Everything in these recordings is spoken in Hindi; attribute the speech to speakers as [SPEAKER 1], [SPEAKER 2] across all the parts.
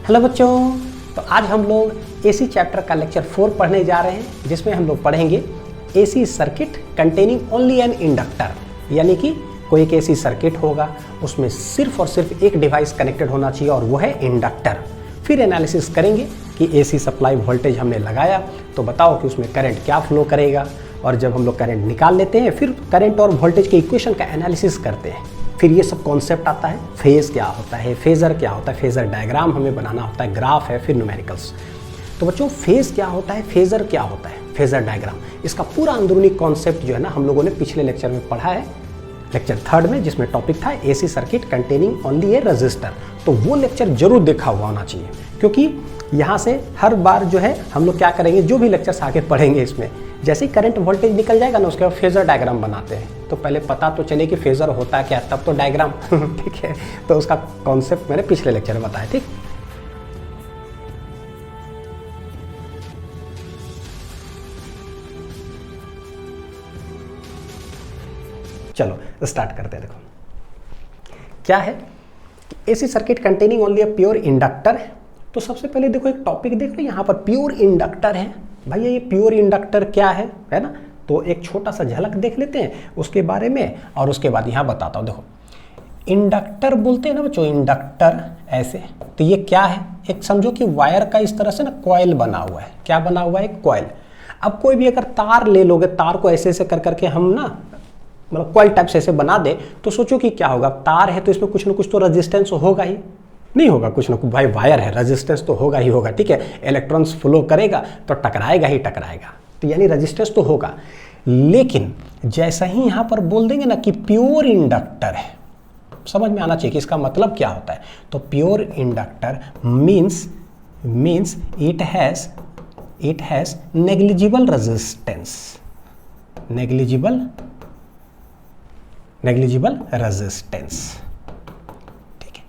[SPEAKER 1] हेलो बच्चों, तो आज हम लोग एसी चैप्टर का लेक्चर 4 पढ़ने जा रहे हैं, जिसमें हम लोग पढ़ेंगे AC circuit containing only an inductor. यानी कि कोई एक एसी सर्किट होगा, उसमें सिर्फ और सिर्फ एक डिवाइस कनेक्टेड होना चाहिए और वो है इंडक्टर। फिर एनालिसिस करेंगे कि एसी सप्लाई वोल्टेज हमने लगाया तो बताओ कि उसमें करंट क्या फ्लो करेगा, और जब हम लोग करंट निकाल लेते हैं फिर करंट और वोल्टेज के इक्वेशन का एनालिसिस करते हैं। फिर ये सब कॉन्सेप्ट आता है, फेज क्या होता है, फेजर क्या होता है, फेजर डायग्राम हमें बनाना होता है, ग्राफ है, फिर न्यूमेरिकल्स। तो बच्चों फेज क्या होता है, फेजर क्या होता है, फेजर डायग्राम, इसका पूरा अंदरूनी कॉन्सेप्ट जो है ना हम लोगों ने पिछले लेक्चर में पढ़ा है, लेक्चर 3 में, जिसमें टॉपिक था एसी सर्किट कंटेनिंग ओनली ए रजिस्टर। तो वो लेक्चर जरूर देखा हुआ होना चाहिए, क्योंकि यहाँ से हर बार जो है हम लोग क्या करेंगे, जो भी लेक्चर्स आगे पढ़ेंगे इसमें जैसे ही करंट वोल्टेज निकल जाएगा ना, उसके बाद फेजर डायग्राम बनाते हैं। तो पहले पता तो चले कि फेजर होता है क्या, तब तो डायग्राम ठीक है। तो उसका कॉन्सेप्ट मैंने पिछले लेक्चर में बताया, ठीक। चलो स्टार्ट करते हैं। देखो क्या है, AC circuit containing only a pure inductor. तो सबसे पहले देखो एक टॉपिक देख रहे हैं यहाँ पर, प्योर इंडक्टर है। भैया ये प्योर इंडक्टर क्या है ना, तो एक छोटा सा झलक देख लेते हैं उसके बारे में, और उसके बाद यहाँ बताता हूँ। देखो इंडक्टर बोलते हैं ना बच्चों, इंडक्टर ऐसे, तो ये क्या है, एक समझो कि वायर का इस तरह से ना कॉइल बना हुआ है। क्या बना हुआ है, कॉइल। अब कोई भी अगर तार ले लोगे, तार को ऐसे ऐसे कर करके हम ना मतलब कॉइल टाइप से ऐसे बना दे, तो सोचो कि क्या होगा, तार है तो इसमें कुछ ना कुछ तो रेजिस्टेंस होगा ही, नहीं होगा कुछ ना कुछ, भाई वायर है, रेजिस्टेंस तो होगा ही होगा, ठीक है। इलेक्ट्रॉन्स फ्लो करेगा तो टकराएगा ही टकराएगा, तो यानी रेजिस्टेंस तो होगा। लेकिन जैसा ही यहाँ पर बोल देंगे ना कि प्योर इंडक्टर है, समझ में आना चाहिए कि इसका मतलब क्या होता है। तो pure inductor means it has negligible resistance, negligible resistance.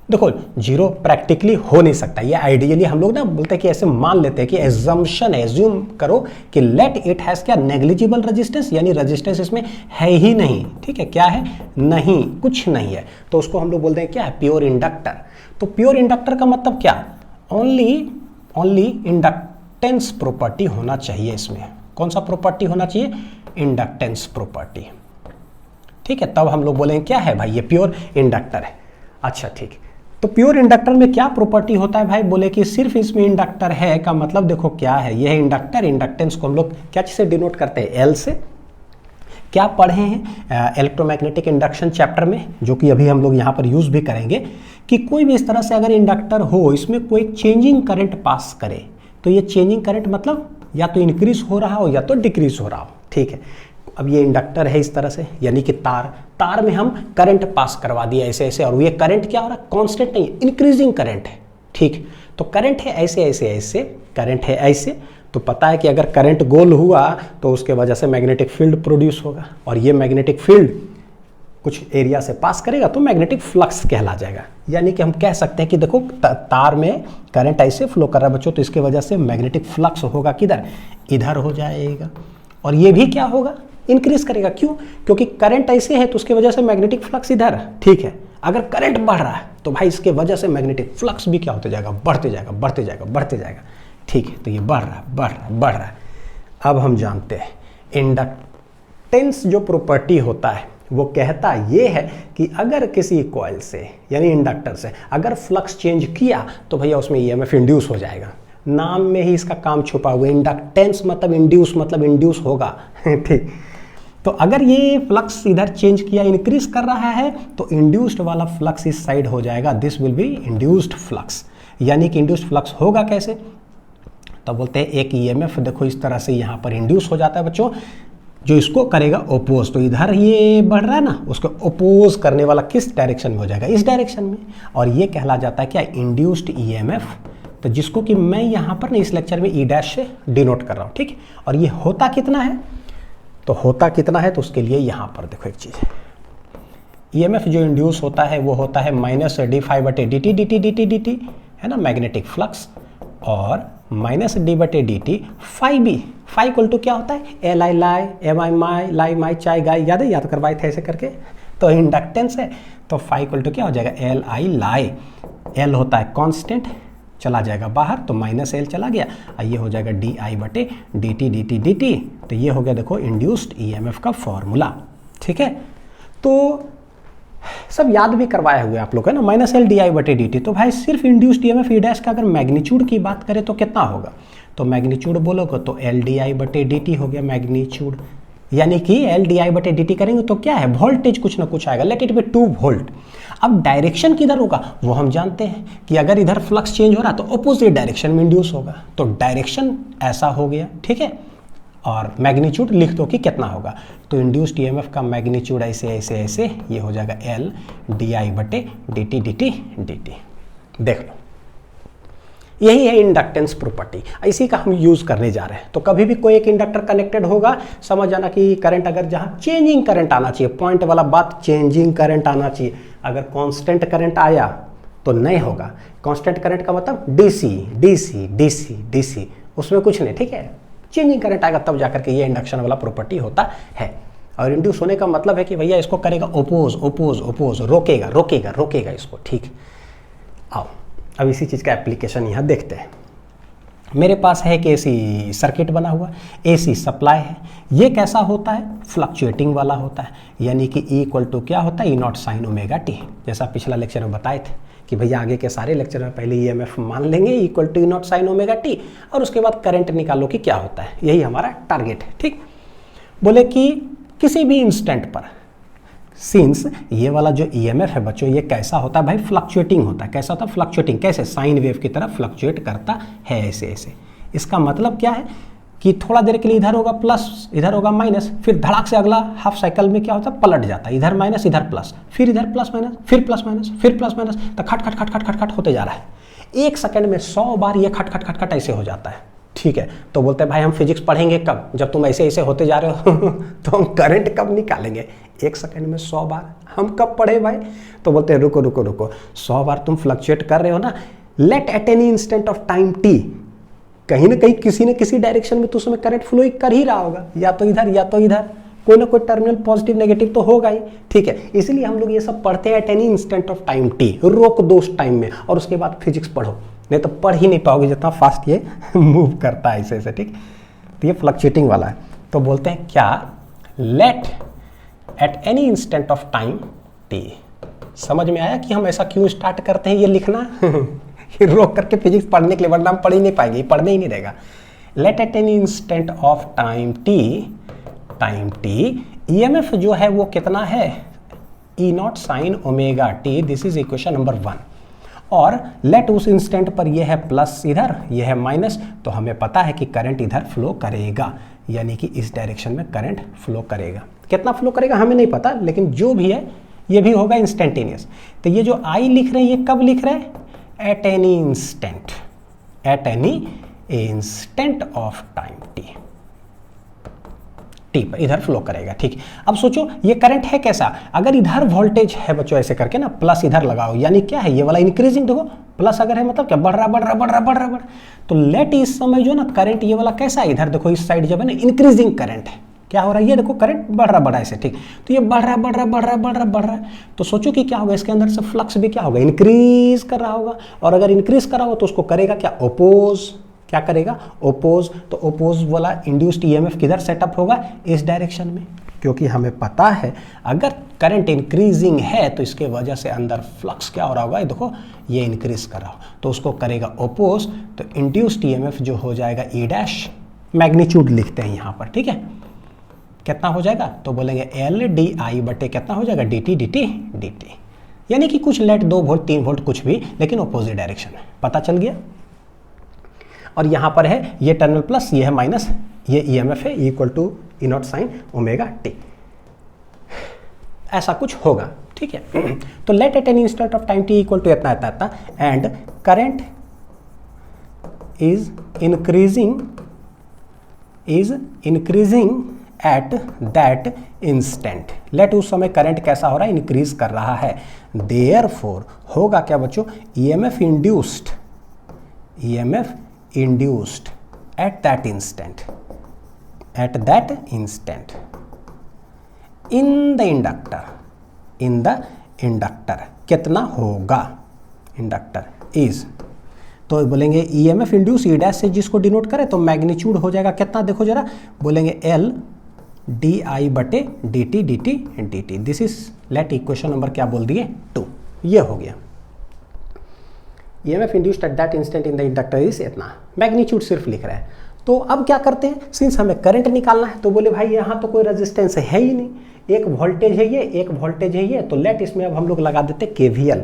[SPEAKER 1] देखो जीरो प्रैक्टिकली हो नहीं सकता, ये आइडियली हम लोग ना बोलते हैं कि ऐसे मान लेते हैं कि एजम्पशन है, एज्यूम करो कि लेट इट हैज क्या, नेग्लिजिबल रेजिस्टेंस, यानी रेजिस्टेंस इसमें है ही नहीं, ठीक है। क्या है, नहीं, कुछ नहीं है, तो उसको हम लोग बोलते हैं क्या है, प्योर इंडक्टर। तो प्योर इंडक्टर का मतलब क्या, ओनली इंडक्टेंस प्रॉपर्टी होना चाहिए इसमें। कौन सा प्रॉपर्टी होना चाहिए, इंडक्टेंस प्रॉपर्टी, ठीक है। तब हम लोग बोलेंगे क्या है भाई, ये प्योर इंडक्टर है। अच्छा ठीक, तो प्योर इंडक्टर में क्या प्रॉपर्टी होता है भाई, बोले कि सिर्फ इसमें इंडक्टर है का मतलब देखो क्या है, यह इंडक्टर, इंडक्टेंस को हम लोग क्या चीज से डिनोट करते हैं, एल से। क्या पढ़े हैं इलेक्ट्रोमैग्नेटिक इंडक्शन चैप्टर में, जो कि अभी हम लोग यहाँ पर यूज भी करेंगे, कि कोई भी इस तरह से अगर इंडक्टर हो, इसमें कोई चेंजिंग करंट पास करे, तो ये चेंजिंग करंट मतलब या तो इंक्रीज हो रहा हो या तो डिक्रीज हो रहा हो, ठीक है। अब ये इंडक्टर है इस तरह से, यानी कि तार में हम करंट पास करवा दिया ऐसे ऐसे, और ये करंट क्या हो रहा है, कांस्टेंट नहीं, इंक्रीजिंग करंट है, ठीक। तो करंट है ऐसे ऐसे ऐसे, करंट है ऐसे, तो पता है कि अगर करंट गोल हुआ तो उसके वजह से मैग्नेटिक फील्ड प्रोड्यूस होगा, और ये मैग्नेटिक फील्ड कुछ एरिया से पास करेगा तो मैग्नेटिक फ्लक्स कहला जाएगा। यानी कि हम कह सकते हैं कि देखो तार में करंट ऐसे फ्लो कर रहा है बच्चों, तो इसके वजह से मैग्नेटिक फ्लक्स होगा किधर, इधर हो जाएगा, और ये भी क्या होगा, इंक्रीज करेगा। क्यों, क्योंकि करंट ऐसे है तो उसके वजह से मैग्नेटिक फ्लक्स इधर, ठीक है। अगर करंट बढ़ रहा है तो भाई इसके वजह से मैग्नेटिक फ्लक्स भी क्या होते जाएगा, बढ़ते जाएगा, बढ़ते जाएगा, बढ़ते जाएगा, ठीक है। तो ये बढ़ रहा है, बढ़ रहा है, बढ़ रहा है। अब हम जानते हैं इंडक्टेंस जो प्रॉपर्टी होता है वो कहता ये है कि अगर किसी कॉइल से यानी इंडक्टर से अगर फ्लक्स चेंज किया तो भैया उसमें ईएमएफ इंड्यूस हो जाएगा। नाम में ही इसका काम छुपा हुआ है, इंडक्टेंस मतलब इंड्यूस होगा ठीक। तो अगर ये फ्लक्स इधर चेंज किया, इंक्रीज कर रहा है, तो इंड्यूस्ड वाला फ्लक्स इस साइड हो जाएगा, this will be induced flux. यानी कि इंड्यूस्ड फ्लक्स होगा कैसे, तो बोलते हैं एक ईएमएफ देखो इस तरह से यहाँ पर इंड्यूस हो जाता है बच्चों, जो इसको करेगा ओपोज, तो इधर ये बढ़ रहा है ना, उसको ओपोज करने वाला किस डायरेक्शन में हो जाएगा, इस डायरेक्शन में, और ये कहला जाता है क्या, इंड्यूस्ड ईएमएफ। तो जिसको कि मैं यहाँ पर ना इस लेक्चर में ई डैश से डिनोट कर रहा हूँ, ठीक। और ये होता कितना है, तो होता कितना है, तो उसके लिए यहाँ पर देखो एक चीज़, ईएमएफ जो इंड्यूस होता है वो होता है -d∅/dt है ना, मैग्नेटिक फ्लक्स, और -d/dt φb, phi equal to क्या होता है, एल आई लाई, एम आई माई, लाई माई चाय गाय, याद है, याद करवाए थे ऐसे करके। तो इंडक्टेंस है तो फाई इक्वल टू क्या हो जाएगा, एल आई लाई, एल होता है कांस्टेंट, चला जाएगा बाहर, तो माइनस एल चला गया, ये हो जाएगा डी आई बटे D T D T D T. तो ये हो गया देखो इंड्यूस्ड ईएमएफ का फॉर्मूला। ठीक है, तो सब याद भी करवाए हुए आप लोग है ना, माइनस एल डी आई बटे डी टी। तो भाई सिर्फ इंड्यूस्ड ईएमएफ ई डैश का अगर मैग्नीट्यूड की बात करें तो कितना होगा, तो मैग्नीट्यूड बोलोगे तो एल डी आई बटे डी टी हो गया मैग्नीट्यूड, यानी कि एल डी आई बटे डी टी करेंगे तो क्या है, वोल्टेज कुछ ना कुछ आएगा, लेट इट बी 2 वोल्ट। अब डायरेक्शन किधर होगा वो हम जानते हैं कि अगर इधर फ्लक्स चेंज हो रहा है तो अपोजिट डायरेक्शन में इंड्यूस होगा, तो डायरेक्शन ऐसा हो गया। ठीक है, और मैग्नीट्यूड लिख दो कि कितना होगा, तो इंड्यूस्ड ईएमएफ का मैग्नीट्यूड ऐसे ऐसे ऐसे ये हो जाएगा एल डी आई बटे D T D T D T. देख लो, यही है इंडक्टेंस प्रॉपर्टी, इसी का हम यूज करने जा रहे हैं। तो कभी भी कोई एक इंडक्टर कनेक्टेड होगा, समझ जाना कि करंट अगर जहां चेंजिंग करंट आना चाहिए, पॉइंट वाला बात, चेंजिंग करंट आना चाहिए। अगर कांस्टेंट करंट आया तो नहीं होगा। कांस्टेंट करंट का मतलब डीसी डीसी डीसी डीसी, उसमें कुछ नहीं। ठीक है, चेंजिंग करंट आएगा तब जाकर के ये इंडक्शन वाला प्रॉपर्टी होता है। और इंड्यूस होने का मतलब है कि भैया इसको करेगा ओपोज ओपोज ओपोज, रोकेगा रोकेगा रोकेगा इसको। ठीक, आओ अब इसी चीज़ का एप्लीकेशन यहाँ देखते हैं। मेरे पास है एक एसी सर्किट बना हुआ, एसी सप्लाई है। ये कैसा होता है, फ्लक्चुएटिंग वाला होता है, यानी कि E इक्वल टू क्या होता है, E naught sine omega T. जैसा पिछला लेक्चर में बताए थे कि भैया आगे के सारे लेक्चर में पहले EMF मान लेंगे equal to E naught sine omega T, और उसके बाद करंट निकालो कि क्या होता है, यही हमारा टारगेट है। ठीक, बोले कि किसी भी इंस्टेंट पर, सिंस ये वाला जो EMF है बच्चों, ये कैसा होता है भाई, फ्लक्चुएटिंग होता है। कैसा होता है, फ्लक्चुएटिंग, कैसे, साइन वेव की तरह फ्लक्चुएट करता है ऐसे ऐसे। इसका मतलब क्या है कि थोड़ा देर के लिए इधर होगा प्लस, इधर होगा माइनस, फिर धड़ाक से अगला हाफ साइकिल में क्या होता है, पलट जाता है, इधर माइनस इधर प्लस, फिर इधर प्लस माइनस, फिर प्लस माइनस, फिर प्लस माइनस, तो खट खट खट खट खट खट होते जा रहा है। 1 सेकंड में 100 बार ये खट खट खट खट ऐसे हो जाता है। ठीक है, तो बोलते हैं भाई हम फिजिक्स पढ़ेंगे कब, जब तुम ऐसे ऐसे होते जा रहे हो तो हम करंट कब निकालेंगे, 1 सेकंड में 100 बार हम कब पढ़े भाई। तो बोलते हैं रुको रुको रुको, 100 बार तुम फ्लक्चुएट कर रहे हो ना, let at any instant of time T, कहीं ना कहीं किसी न किसी डायरेक्शन में तो उसमें करंट फ्लो कर ही रहा होगा, या तो इधर या तो इधर, कोई ना कोई टर्मिनल पॉजिटिव नेगेटिव तो होगा ही। ठीक है, इसलिए हम लोग ये सब पढ़ते हैं eight any instant of time T, रोक दो उस टाइम में, और उसके बाद फिजिक्स पढ़ो, नहीं तो पढ़ ही नहीं पाओगे जितना फास्ट ये मूव करता है ऐसे ऐसे। ठीक, तो ये फ्लक्चुएटिंग वाला है। तो बोलते हैं क्या, let at any instant of time T. समझ में आया कि हम ऐसा क्यों स्टार्ट करते हैं ये लिखना ये रोक करके फिजिक्स पढ़ने के लिए, वरना हम पढ़ ही नहीं पाएंगे, पढ़ने ही नहीं रहेगा। Let at any instant of time T, EMF जो है वो कितना है, E naught sine omega T, this is equation number 1। और लेट उस इंस्टेंट पर ये है प्लस इधर, ये है माइनस, तो हमें पता है कि करंट इधर फ्लो करेगा, यानी कि इस डायरेक्शन में करंट फ्लो करेगा। कितना फ्लो करेगा हमें नहीं पता, लेकिन जो भी है ये भी होगा इंस्टेंटेनियस। तो ये जो I लिख रहे हैं ये कब लिख रहे हैं, eight any instant, eight any instant of time T पर इधर फ्लो करेगा। ठीक, अब सोचो ये करंट है कैसा, अगर इधर वोल्टेज है बच्चों ऐसे करके ना, प्लस इधर लगाओ, यानी क्या है, ये वाला इंक्रीजिंग, देखो प्लस अगर है मतलब क्या, बढ़ रहा बढ़ रहा बढ़ रहा बढ़ रहा बढ़, तो लेट इस समय जो ना करंट ये वाला कैसा है, इधर देखो इस साइड जब है ना इंक्रीजिंग करंट है, क्या हो रहा है, ये देखो करंट बढ़ रहा ऐसे। ठीक, तो ये बढ़ रहा बढ़ रहा बढ़ रहा बढ़ रहा बढ़ रहा, तो सोचो कि क्या होगा, इसके अंदर से फ्लक्स भी क्या होगा, इंक्रीज कर रहा होगा, और अगर इंक्रीज कर रहा होगा तो उसको करेगा क्या, ओपोज, क्या करेगा, ओपोज। तो ओपोज वाला इंड्यूस्ड EMF किधर सेटअप होगा, इस डायरेक्शन में, क्योंकि हमें पता है अगर करंट इंक्रीजिंग है तो इसके वजह से अंदर फ्लक्स क्या हो रहा होगा, ये देखो ये इंक्रीज कर रहा हो, तो उसको करेगा ओपोज, तो इंड्यूस्ड EMF जो हो जाएगा E डैश, मैग्नीट्यूड लिखते हैं यहाँ पर। ठीक है, कितना हो जाएगा, तो बोलेंगे एल डी आई बटे कितना हो जाएगा, D T D T D T, यानी कि कुछ लेट 2 वोल्ट 3 वोल्ट कुछ भी, लेकिन अपोजिट डायरेक्शन में। पता चल गया। और यहाँ पर है ये टर्मिनल प्लस, ये है माइनस, ये EMF है equal to E naught sine omega T, ऐसा कुछ होगा। ठीक है, तो let at any instant of time T equal to इतना इतना इतना, and current is increasing at that instant. Let उस समय करंट कैसा हो रहा है, इंक्रीज कर रहा है। देयरफॉर होगा क्या बच्चों, EMF induced at that instant in the inductor कितना होगा, इंडक्टर इज, तो बोलेंगे ईएमएफ इंड्यूस ई डैश से जिसको डिनोट करें तो मैग्नीट्यूड हो जाएगा कितना, देखो जरा, बोलेंगे एल डी आई बटे D T D T D T. This is let equation number क्या बोल दिए 2, ये हो गया। EMF induced eight that instant in the inductor is इतना, मैग्नीट्यूड सिर्फ लिख रहा है। तो अब क्या करते हैं, सिंस हमें करंट निकालना है तो बोले भाई यहाँ तो कोई रेजिस्टेंस है ही नहीं, एक वोल्टेज है ये, एक वोल्टेज है ये, तो लेट इसमें अब हम लोग लगा देते केवीएल।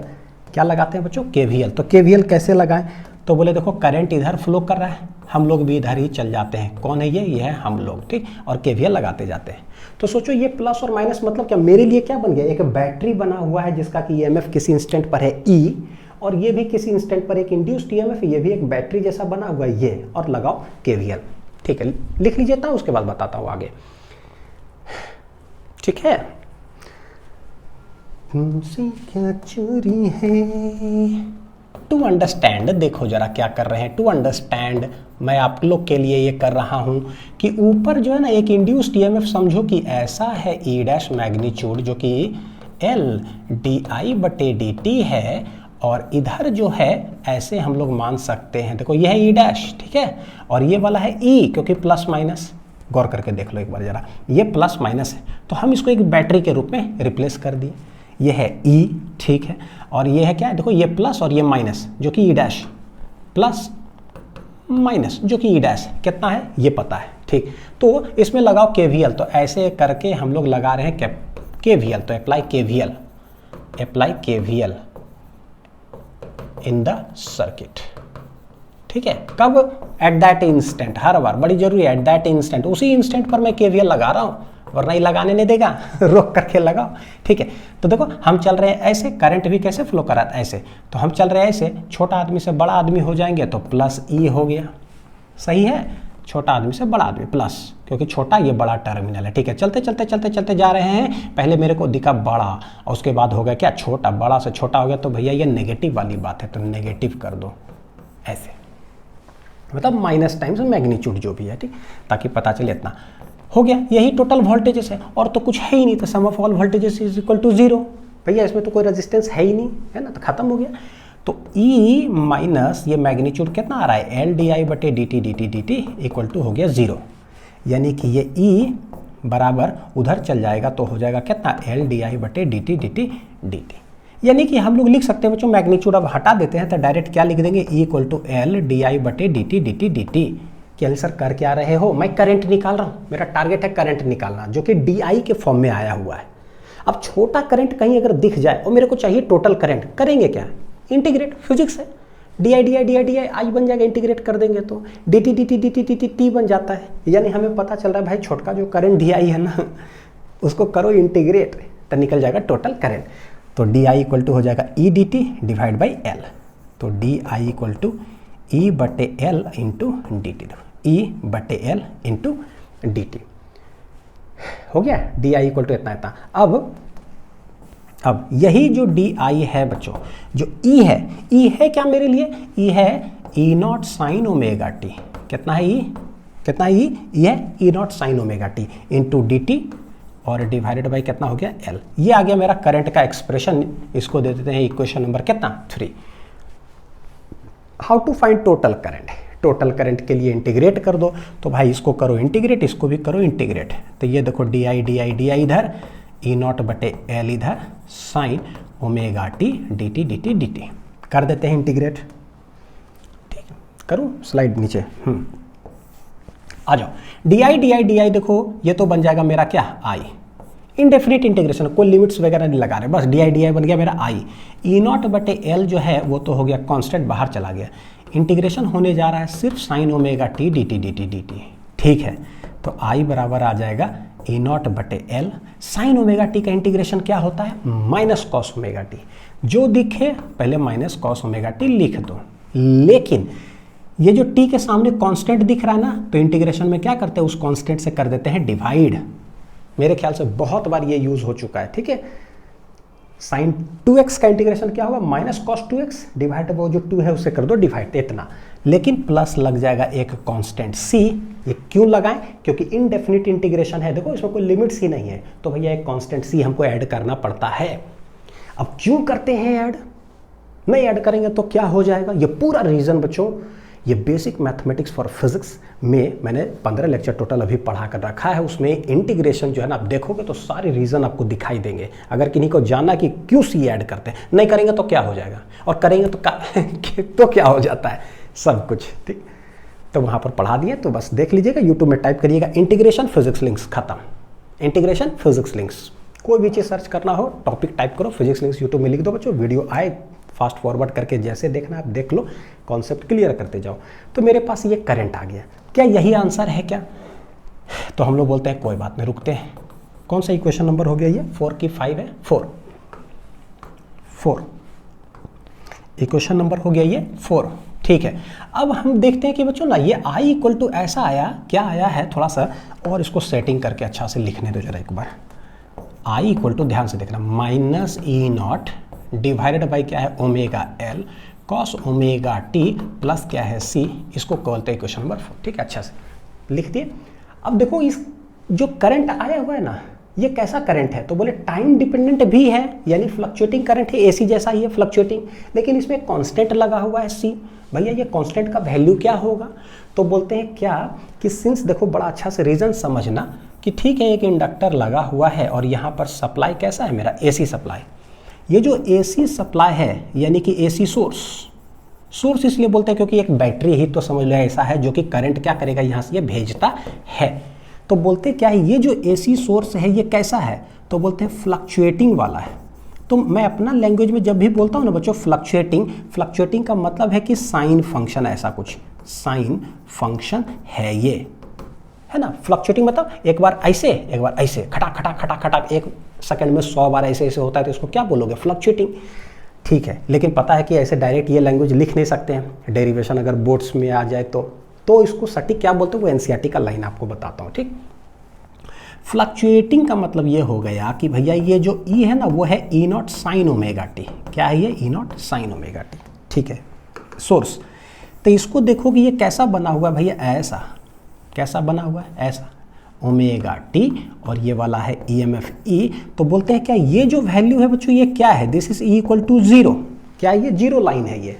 [SPEAKER 1] क्या लगाते हैं बच्चों, केवीएल। तो केवीएल कैसे लगाएं, तो बोले देखो करंट इधर फ्लो कर रहा है, हम लोग भी इधर ही चल जाते हैं। कौन है ये है हम लोग, ठीक, और केवीएल लगाते जाते हैं। तो सोचो ये प्लस और माइनस मतलब क्या, मेरे लिए क्या बन गया, एक बैटरी बना हुआ है जिसका कि ईएमएफ किसी इंस्टेंट पर है ई, और ये भी किसी इंस्टेंट पर एक इंड्यूस्ड ईएमएफ, ये भी एक बैटरी जैसा बना हुआ है ये, और लगाओ केवीएल। ठीक है, लिख लीजिए था, उसके बाद बताता हूँ आगे। ठीक है, तुमसे क्या चोरी है। टू अंडरस्टैंड, देखो जरा क्या कर रहे हैं, टू अंडरस्टैंड मैं आप लोग के लिए ये कर रहा हूं कि ऊपर जो है ना एक इंड्यूस्ड ईएमएफ समझो कि ऐसा है ई डैश मैग्नीट्यूड जो कि एल डी आई बटे डी टी है, और इधर जो है ऐसे हम लोग मान सकते हैं, देखो ये है ई डैश, ठीक है, और ये वाला है ई, क्योंकि प्लस माइनस, गौर करके देख लो एक बार जरा, ये प्लस माइनस है तो हम इसको एक बैटरी के रूप में रिप्लेस कर दिए। ये है ई, ठीक है, और ये है क्या है, देखो ये प्लस और ये माइनस जो कि ई डैश, प्लस माइनस जो कि ई डैश कितना है ये पता है, ठीक। तो इसमें लगाओ केवीएल, तो ऐसे करके हम लोग लगा रहे हैं केवीएल, तो apply KVL in the circuit. ठीक है, कब, एट दैट इंस्टेंट, हर बार बड़ी जरूरी है, एट दैट इंस्टेंट, उसी इंस्टेंट पर मैं केवीएल लगा रहा हूँ, वरना ही लगाने नहीं देगा रोक करके लगाओ। ठीक है, तो देखो हम चल रहे हैं ऐसे, करंट भी कैसे फ्लो कर रहा है ऐसे, तो हम चल रहे हैं ऐसे, छोटा आदमी से बड़ा आदमी हो जाएंगे तो प्लस ई हो गया, सही है, छोटा आदमी से बड़ा आदमी प्लस, क्योंकि छोटा ये बड़ा टर्मिनल है। ठीक है, चलते चलते चलते चलते जा रहे हैं, पहले मेरे को दिखा बड़ा और उसके बाद हो गया क्या छोटा, बड़ा से छोटा हो गया, तो भैया ये नेगेटिव वाली बात है, तो नेगेटिव कर दो ऐसे, मतलब माइनस टाइम्स मैग्नीट्यूड जो भी है, ठीक, ताकि पता चले इतना हो गया। यही टोटल वोल्टेजेस है और तो कुछ है ही नहीं, तो sum of all voltages is equal to 0। भैया इसमें तो कोई रेजिस्टेंस है ही नहीं, है ना, तो खत्म हो गया। तो E माइनस ये मैग्नीट्यूड कितना आ रहा है, एल डी आई बटे D T D T D T equal to हो गया 0, यानी कि ये E बराबर उधर चल जाएगा तो हो जाएगा कितना, एल डी आई बटे D T D T D T. यानी कि हम लोग लिख सकते हैं बच्चों, मैग्नीट्यूड अब हटा देते हैं तो डायरेक्ट क्या लिख देंगे, E equal to L D I बटे D T D T D T. क्या सर कर क्या रहे हो, मैं करंट निकाल रहा हूँ, मेरा टारगेट है करंट निकालना, जो कि डी आई के फॉर्म में आया हुआ है। अब छोटा करंट कहीं अगर दिख जाए और मेरे को चाहिए टोटल करंट, करेंगे क्या, इंटीग्रेट, फिजिक्स है, D I D I D I D I I बन जाएगा, इंटीग्रेट कर देंगे तो D T D T D T T T T बन जाता है। यानी हमें पता चल रहा है भाई छोटका जो करंट डी आई है ना, उसको करो इंटीग्रेट तो निकल जाएगा टोटल करंट। तो डी आई इक्वल टू हो जाएगा E D T divide by L, तो डी आई इक्वल टू ई बटे एल इंटू डी टी, ई बटे एल इंटू डी टी हो गया, डी आई इक्वल टू इतना इतना। अब यही जो डी आई है बच्चों, जो ई है क्या मेरे लिए, ई है E not sine omega T, कितना है ई, कितना है ई है E not sine omega T into D T, और डिवाइडेड बाई कितना हो गया एल। ये आ गया मेरा करंट का एक्सप्रेशन, इसको दे देते हैं इक्वेशन नंबर कितना 3। How to find total current, total current के लिए इंटीग्रेट कर दो, तो भाई इसको करो इंटीग्रेट, इसको भी करो इंटीग्रेट, तो ये देखो D I D I D आई इधर, ई नॉट बटे एल इधर, sign omega T D T D T D T, कर देते हैं इंटीग्रेट। ठीक, करूँ स्लाइड नीचे, आ जाओ, D I D I D आई देखो ये तो बन जाएगा मेरा क्या आई, इनडेफिनिट इंटीग्रेशन, कोई लिमिट्स वगैरह नहीं लगा रहे, बस डी आई बन गया मेरा आई। ई नॉट बटे एल जो है वो तो हो गया कांस्टेंट, बाहर चला गया, इंटीग्रेशन होने जा रहा है सिर्फ sign omega T D T D T D T. ठीक है, तो आई बराबर आ जाएगा ई नॉट बटे एल, साइन ओमेगा टी का इंटीग्रेशन क्या होता है, माइनस कॉस ओमेगा टी, जो दिखे पहले माइनस कॉस ओमेगा टी लिख दो, लेकिन ये जो टी के सामने कांस्टेंट दिख रहा है ना, तो इंटीग्रेशन में क्या करते हैं, उस कांस्टेंट से कर देते हैं डिवाइड। मेरे ख्याल से बहुत बार ये यूज हो चुका है। ठीक है, साइन 2x का इंटीग्रेशन क्या होगा, माइनस कॉस 2x डिवाइड वो जो 2 है उससे कर दो डिवाइड, इतना, लेकिन प्लस लग जाएगा एक कांस्टेंट c। ये क्यों लगाएं, क्योंकि इनडेफिनिट इंटीग्रेशन है, देखो इसमें कोई लिमिट्स ही नहीं है, तो भैया एक कांस्टेंट c हमको ऐड करना पड़ता है। अब क्यों करते हैं ऐड, नहीं ऐड करेंगे तो क्या हो जाएगा, ये पूरा रीज़न बच्चों, ये बेसिक मैथमेटिक्स फॉर फिजिक्स में मैंने 15 लेक्चर टोटल अभी पढ़ा कर रखा है। उसमें इंटीग्रेशन जो है ना, आप देखोगे तो सारे रीज़न आपको दिखाई देंगे। अगर किन्हीं को जानना कि क्यों सी ऐड करते हैं, नहीं करेंगे तो क्या हो जाएगा, और करेंगे तो क्या हो जाता है, सब कुछ ठीक। तो वहाँ पर पढ़ा दिए, तो बस देख लीजिएगा, यूट्यूब में टाइप करिएगा इंटीग्रेशन फिजिक्स लिंक्स, खत्म। इंटीग्रेशन फिजिक्स लिंक्स, कोई भी चीज़ सर्च करना हो, टॉपिक टाइप करो, फिजिक्स लिंक्स यूट्यूब में लिख दो बच्चों, वीडियो आए, फास्ट फॉरवर्ड करके जैसे देखना आप देख लो, कॉन्सेप्ट क्लियर करते जाओ। तो मेरे पास ये करंट आ गया, क्या यही आंसर है क्या? तो हम लोग बोलते हैं कोई बात नहीं, रुकते हैं। कौन सा इक्वेशन नंबर हो गया ये, 4 की 5 है, 4 इक्वेशन नंबर हो गया ये 4, ठीक है। अब हम देखते हैं कि बच्चों ना ये i इक्वल टू ऐसा आया, क्या आया है, थोड़ा सा और इसको सेटिंग करके अच्छा से लिखने दो जरा एक बार। i इक्वल टू, ध्यान से देखना, minus E not divided by क्या है, omega L cos omega T plus क्या है सी, इसको बोलते हैं इक्वेशन नंबर 4, ठीक है। अच्छा से लिख दिए। अब देखो इस जो करंट आया हुआ है ना, ये कैसा करंट है, तो बोले टाइम डिपेंडेंट भी है, यानी फ्लक्चुएटिंग करंट है, एसी जैसा ही है फ्लक्चुएटिंग, लेकिन इसमें कांस्टेंट लगा हुआ है सी। भैया ये कांस्टेंट का वैल्यू क्या होगा, तो बोलते हैं क्या कि सिंस, देखो बड़ा अच्छा से रीजन समझना कि ठीक है, एक इंडक्टर लगा हुआ है और यहाँ पर सप्लाई कैसा है मेरा, एसी सप्लाई। ये जो एसी सप्लाई है यानी कि एसी सोर्स इसलिए बोलते हैं क्योंकि एक बैटरी ही तो समझ लो ऐसा है जो कि करंट क्या करेगा, यहाँ से ये भेजता है। तो बोलते क्या है, ये जो एसी सोर्स है ये कैसा है, तो बोलते हैं फ्लक्चुएटिंग वाला है। तो मैं अपना लैंग्वेज में जब भी बोलता हूँ ना बच्चों फ्लक्चुएटिंग का मतलब है कि साइन फंक्शन, ऐसा कुछ साइन फंक्शन है ये, है ना। फ्लक्चुएटिंग मतलब एक बार ऐसे एक बार ऐसे, खटाक खटाक खटाक खटाक, एक सेकंड में 100 बार ऐसे ऐसे होता है, तो इसको क्या बोलोगे, फ्लक्चुएटिंग, ठीक है। लेकिन पता है कि ऐसे डायरेक्ट ये लैंग्वेज लिख नहीं सकते हैं, डेरिवेशन अगर बोर्ड्स में आ जाए तो इसको सटीक क्या बोलते हैं, वो एनसीईआरटी का लाइन आपको बताता हूँ, ठीक। फ्लक्चुएटिंग का मतलब ये हो गया कि भैया ये जो ई है ना, वो है E not sine omega T. क्या है ये, ई नॉट साइन ओमेगा टी, ठीक है, सोर्स। तो इसको देखो कि ये कैसा बना हुआ है भैया, ऐसा, कैसा बना हुआ है, ऐसा ओमेगा टी, और ये वाला है ईएमएफ ई। तो बोलते हैं क्या ये जो वैल्यू है बच्चों, ये क्या है, this is E equal to 0। क्या ये जीरो लाइन है ये,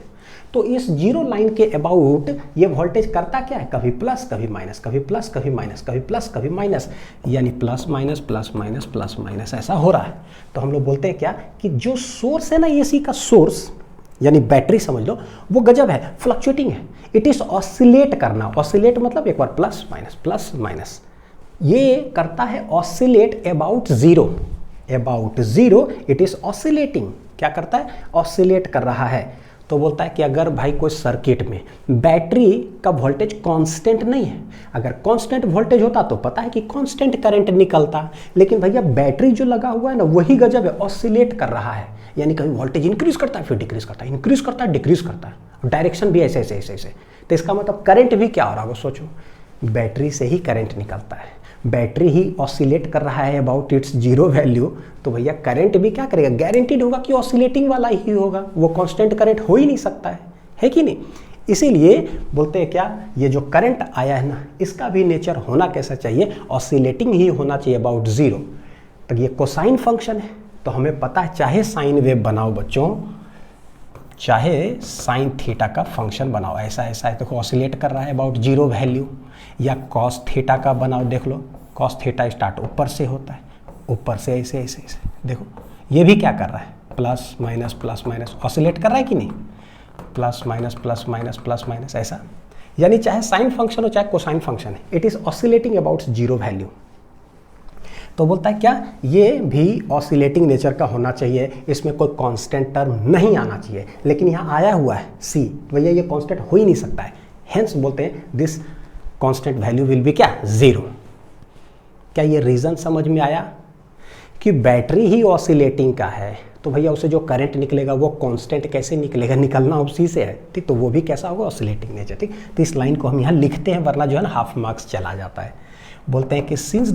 [SPEAKER 1] तो इस जीरो लाइन के अबाउट ये वोल्टेज करता क्या है, कभी प्लस कभी माइनस, कभी प्लस कभी माइनस, कभी प्लस कभी माइनस, यानी plus minus plus minus plus minus ऐसा हो रहा है। तो हम लोग बोलते हैं क्या कि जो सोर्स है ना एसी का सोर्स, यानी बैटरी समझ लो, वो गजब है, फ्लक्चुएटिंग है, इट इज ऑसिलेट करना। ऑसिलेट मतलब एक बार प्लस माइनस, ये करता है oscillate about zero, it is oscillating. क्या करता है, ऑसिलेट कर रहा है। तो बोलता है कि अगर भाई कोई सर्किट में बैटरी का वोल्टेज कांस्टेंट नहीं है, अगर कांस्टेंट वोल्टेज होता तो पता है कि कांस्टेंट करंट निकलता, लेकिन भैया बैटरी जो लगा हुआ है ना, वही गजब है, ऑसिलेट कर रहा है, यानी कभी वोल्टेज इंक्रीज करता है फिर डिक्रीज करता है, इंक्रीज करता है डिक्रीज करता है, डायरेक्शन भी ऐसे ऐसे ऐसे ऐसे। तो इसका मतलब करंट भी क्या हो रहा है, वो सोचो, बैटरी से ही करंट निकलता है, बैटरी ही ऑसिलेट कर रहा है अबाउट इट्स जीरो वैल्यू, तो भैया करंट भी क्या करेगा, गारंटीड होगा कि ऑसिलेटिंग वाला ही होगा, वो कांस्टेंट करंट हो ही नहीं सकता है कि नहीं। इसीलिए बोलते हैं क्या, ये जो करंट आया है ना, इसका भी नेचर होना कैसा चाहिए, ऑसिलेटिंग ही होना चाहिए अबाउट जीरो। तो ये कोसाइन फंक्शन है, तो हमें पता है चाहे साइन वेव बनाओ बच्चों, चाहे साइन थीटा का फंक्शन बनाओ, ऐसा ऐसा है, देखो ऑसिलेट कर रहा है अबाउट जीरो वैल्यू, या कॉस थीटा का बनाओ, देख लो कॉस थीटा स्टार्ट ऊपर से होता है, ऊपर से ऐसे ऐसे ऐसे, देखो ये भी क्या कर रहा है, प्लस माइनस ऑसिलेट कर रहा है कि नहीं, प्लस माइनस ऐसा। यानी चाहे साइन फंक्शन हो चाहे कोसाइन फंक्शन है, it is oscillating about zero value. तो बोलता है क्या, ये भी ऑसिलेटिंग नेचर का होना चाहिए, इसमें कोई कांस्टेंट टर्म नहीं आना चाहिए, लेकिन यहाँ आया हुआ है सी, भैया ये कांस्टेंट हो ही नहीं सकता है, हेंस बोलते हैं this constant value will be क्या, जीरो। क्या ये रीजन समझ में आया कि बैटरी ही ऑसिलेटिंग का है, तो भैया उसे जो करंट निकलेगा वो कांस्टेंट कैसे निकलेगा, निकलना उसी से है, ठीक। तो वो भी कैसा होगा, ऑसिलेटिंग नेचर, ठीक। तो इस लाइन को हम यहाँ लिखते हैं, वरना जो है ना हाफ मार्क्स चला जाता है। बोलते हैं कि सिंस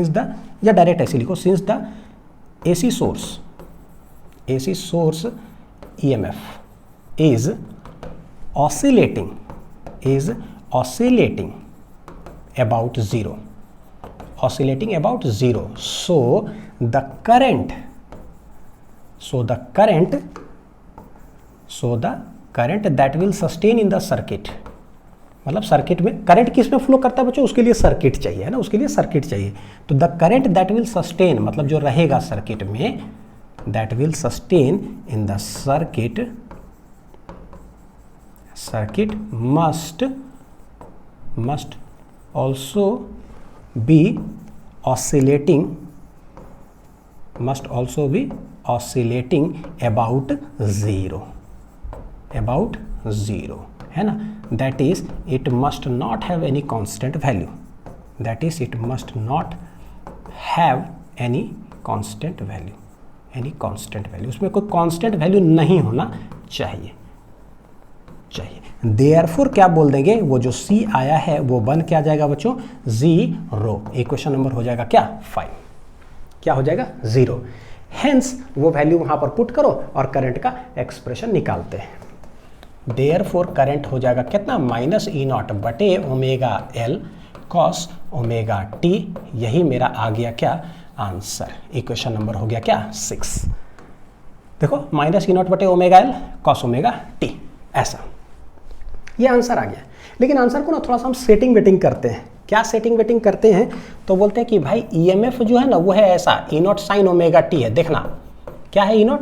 [SPEAKER 1] द या डायरेक्ट ऐसे लिखो, since the AC source EMF is oscillating about zero, so the current so the current that will sustain in the circuit, मतलब सर्किट में करंट किस में फ्लो करता है बच्चों, उसके लिए सर्किट चाहिए है ना, उसके लिए सर्किट चाहिए। तो the current that will sustain मतलब जो रहेगा सर्किट में, that will sustain in the circuit must also be oscillating about zero है ना, that is it must not have any constant value, उसमें कोई कांस्टेंट वैल्यू नहीं होना चाहिए। देयरफॉर क्या बोल देंगे, वो जो C आया है वो बन क्या जाएगा बच्चों, 0। इक्वेशन नंबर हो जाएगा क्या 5, क्या हो जाएगा 0। हेंस वो वैल्यू वहां पर पुट करो और करंट का एक्सप्रेशन निकालते हैं। देयरफॉर करंट हो जाएगा कितना, माइनस E0 बटे omega L cos omega T, यही मेरा आ गया क्या आंसर। इक्वेशन नंबर हो गया क्या 6। देखो माइनस E0 बटे omega L cos omega T, ऐसा ये आंसर आ गया। लेकिन आंसर को ना थोड़ा सा हम सेटिंग वेटिंग करते हैं। क्या सेटिंग वेटिंग करते हैं, तो बोलते हैं कि भाई EMF जो है ना वो है ऐसा, E0 साइन ओमेगा T है। देखना क्या है, E0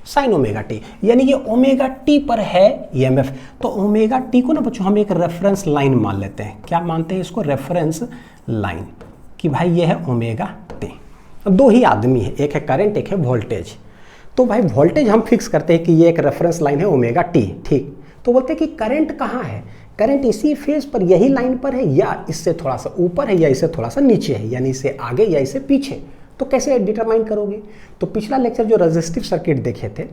[SPEAKER 1] साइन ओमेगा T, यानी ये ओमेगा T पर है EMF। तो ओमेगा T को ना बच्चों हम एक रेफरेंस लाइन मान लेते हैं। क्या मानते हैं इसको, रेफरेंस लाइन, कि भाई ये है ओमेगा T। दो ही आदमी है, एक है करंट एक है वोल्टेज। तो भाई वोल्टेज हम फिक्स करते हैं कि ये एक रेफरेंस लाइन है ओमेगा T, ठीक। तो बोलते हैं कि करंट कहाँ है, करंट इसी फेज पर यही लाइन पर है, या इससे थोड़ा सा ऊपर है, या इससे थोड़ा सा नीचे है, यानी इससे आगे या इससे पीछे। तो कैसे डिटरमाइन करोगे, तो पिछला लेक्चर जो रेजिस्टिव सर्किट देखे थे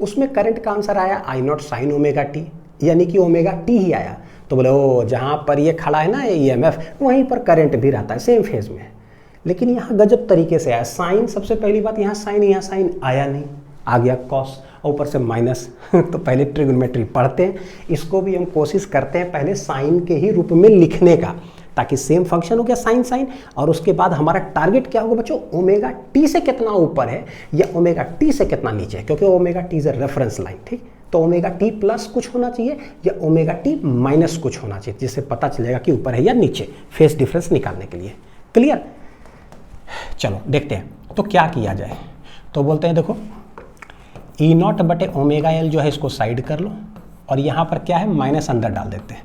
[SPEAKER 1] उसमें करंट का आंसर आया I0 साइन ओमेगा T, यानी कि ओमेगा T ही आया। तो बोले ओ जहाँ पर ये खड़ा है ना EMF, वहीं पर करंट भी रहता है सेम फेज में। लेकिन यहाँ गजब तरीके से आया साइन। सबसे पहली बात यहाँ साइन आया नहीं, आ गया कॉस, ऊपर से माइनस। तो पहले ट्रिग्नोमेट्री पढ़ते हैं, इसको भी हम कोशिश करते हैं पहले साइन के ही रूप में लिखने का, ताकि सेम फंक्शन हो गया साइन। और उसके बाद हमारा टारगेट क्या होगा बच्चों, ओमेगा T से कितना ऊपर है या ओमेगा T से कितना नीचे है, क्योंकि omega T is a reference line, ठीक। तो ओमेगा T प्लस कुछ होना चाहिए या ओमेगा T माइनस कुछ होना चाहिए, जिससे पता चलेगा कि ऊपर है या नीचे, फेस डिफरेंस निकालने के लिए। क्लियर, चलो देखते हैं तो क्या किया जाए। तो बोलते हैं देखो E0 बटे ओमेगा L जो है इसको साइड कर लो, और यहाँ पर क्या है माइनस अंदर डाल देते हैं।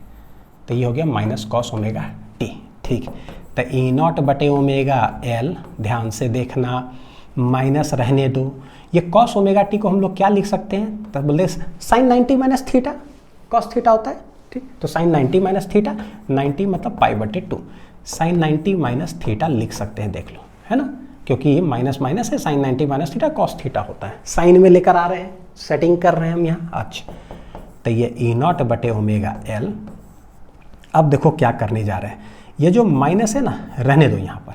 [SPEAKER 1] तो ये हो गया माइनस कॉस ओमेगा T, ठीक। तो E0 बटे ओमेगा L, ध्यान से देखना, माइनस रहने दो। ये कॉस ओमेगा T को हम लोग क्या लिख सकते हैं, तो बोले sine 90 minus theta, cos theta होता है, ठीक। तो साइन 90 माइनस थीटा, 90 मतलब पाई बटे 2, साइन 90 माइनस थीटा लिख सकते हैं, देख लो, है ना, क्योंकि ये माइनस माइनस है, sine 90 minus theta cos theta होता है। साइन में लेकर आ रहे हैं, सेटिंग कर रहे हैं हम यहाँ। अच्छा, तो ये E0 बटे ओमेगा L। अब देखो क्या करने जा रहे हैं, ये जो माइनस है ना रहने दो यहाँ पर।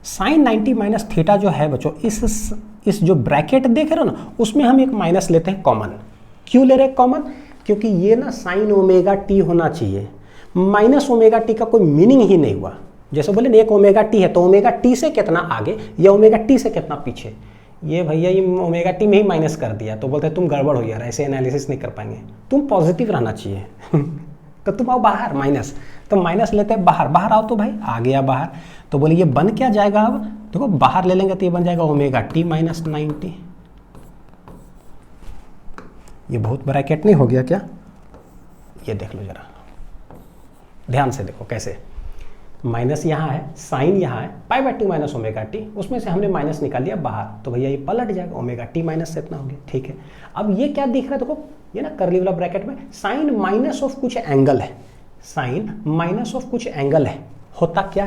[SPEAKER 1] साइन 90 माइनस थीटा जो है बच्चों, इस जो ब्रैकेट देख रहे हो ना, उसमें हम एक माइनस लेते हैं कॉमन। क्यों ले रहे हैं कॉमन, क्योंकि ये ना साइन ओमेगा T होना चाहिए, माइनस ओमेगा T का कोई मीनिंग ही नहीं हुआ। जैसे बोले ना एक ओमेगा T है, तो ओमेगा T से कितना आगे या ओमेगा T से कितना पीछे, ये भैया ये ओमेगा T में ही माइनस कर दिया, तो बोलते हैं तुम गड़बड़ हो यार, ऐसे एनालिसिस नहीं कर पाएंगे, तुम पॉजिटिव रहना चाहिए। तो तुम आओ बाहर माइनस, तो माइनस लेते हैं बाहर आओ, तो भाई आ गया बाहर। तो बोले ये बन क्या जाएगा, अब देखो बाहर ले लेंगे तो ये बन जाएगा ओमेगा T माइनस 90। ये बहुत ब्रैकेट नहीं हो गया क्या, ये देख लो जरा ध्यान से, देखो कैसे माइनस यहाँ है, साइन यहाँ है, pi by 2 minus omega T, उसमें से हमने माइनस निकाल लिया बाहर, तो भैया ये पलट जाएगा, ओमेगा T माइनस से इतना हो गया, ठीक है। अब ये क्या दिख रहा है, देखो ये ना करली वाला ब्रैकेट में साइन माइनस ऑफ कुछ एंगल है, साइन माइनस ऑफ कुछ एंगल है। होता क्या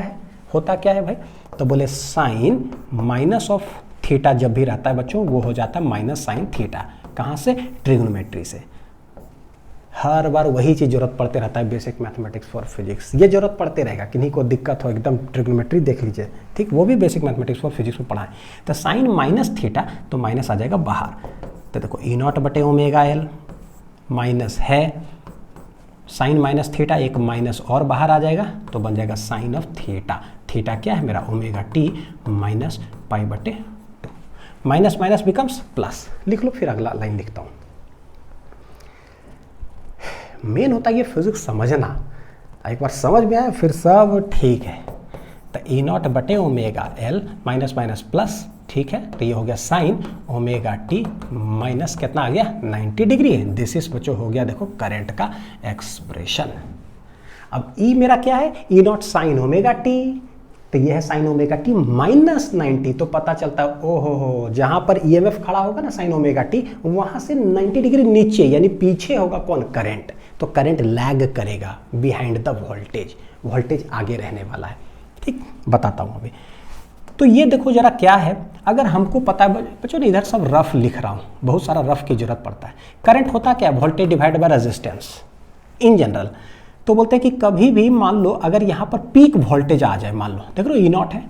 [SPEAKER 1] है भाई, तो बोले साइन माइनस ऑफ थीटा जब भी रहता है बच्चों, वो हो जाता है माइनस साइन थीटा। कहाँ से, ट्रिग्नोमेट्री से। हर बार वही चीज़ जरूरत पड़ते रहता है, बेसिक मैथमेटिक्स फॉर फिजिक्स, ये जरूरत पड़ते रहेगा। किन्हीं को दिक्कत हो एकदम ट्रिग्नोमेट्री देख लीजिए, ठीक, वो भी बेसिक मैथमेटिक्स फॉर फिजिक्स में पढ़ा है। तो साइन माइनस थीटा, तो माइनस आ जाएगा बाहर। तो देखो E0 बटे ओमेगा L माइनस है, साइन माइनस थीटा, एक माइनस और बाहर आ जाएगा, तो बन जाएगा साइन ऑफ थीटा। थीटा क्या है मेरा, ओमेगा T माइनस पाई बटे 2। Minus minus becomes plus. लिख लो, फिर अगला लाइन लिखता हूं। मेन होता है ये फिजिक्स समझना, एक बार समझ में आया फिर सब ठीक है। तो ई नॉट बटे omega L minus minus plus, ठीक है। तो ये हो गया साइन ओमेगा टी माइनस कितना आ गया 90 डिग्री। दिस इज बच्चों हो गया देखो करंट का एक्सप्रेशन। अब ई मेरा क्या है, E not sine omega T, तो ये है साइन ओमेगा टी माइनस 90। तो पता चलता है ओहो हो, जहां पर ईएमएफ खड़ा होगा ना साइन ओमेगा टी, वहां से 90 डिग्री नीचे यानी पीछे होगा कौन, करंट। तो करंट लैग करेगा बिहाइंड द वोल्टेज, वोल्टेज आगे रहने वाला है। ठीक, बताता हूं अभी। तो ये देखो जरा क्या है, अगर हमको पता है बच्चों, इधर सब रफ लिख रहा हूं, बहुत सारा रफ की जरूरत पड़ता है। करंट होता क्या है, voltage divide by resistance in general. तो बोलते हैं कि कभी भी मान लो अगर यहाँ पर पीक वोल्टेज आ जाए, मान लो देख लो ई नॉट है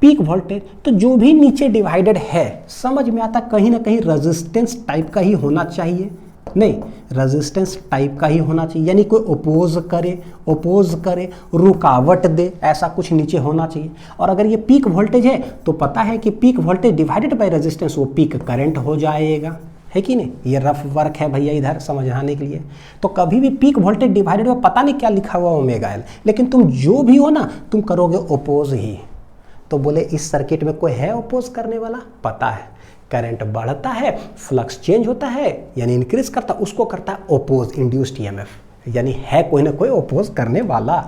[SPEAKER 1] पीक वोल्टेज, तो जो भी नीचे डिवाइडेड है समझ में आता कहीं ना कहीं रेजिस्टेंस टाइप का ही होना चाहिए। नहीं, रेजिस्टेंस टाइप का ही होना चाहिए, यानी कोई ओपोज करे रुकावट दे, ऐसा कुछ नीचे होना चाहिए। और अगर ये पीक वोल्टेज है तो पता है कि peak voltage divided by resistance वो पीक करंट हो जाएगा, है कि नहीं। ये रफ वर्क है भैया इधर समझाने के लिए। तो कभी भी पीक वोल्टेज डिवाइडेड बाय पता नहीं क्या लिखा हुआ ओमेगा एल, लेकिन तुम जो भी हो ना तुम करोगे ओपोज ही। तो बोले इस सर्किट में कोई है ओपोज करने वाला, पता है करंट बढ़ता है, फ्लक्स चेंज होता है यानी इंक्रीज करता, उसको करता है ओपोज, इंड्यूस्ड ईएमएफ, यानी है कोई ना कोई ओपोज करने वाला।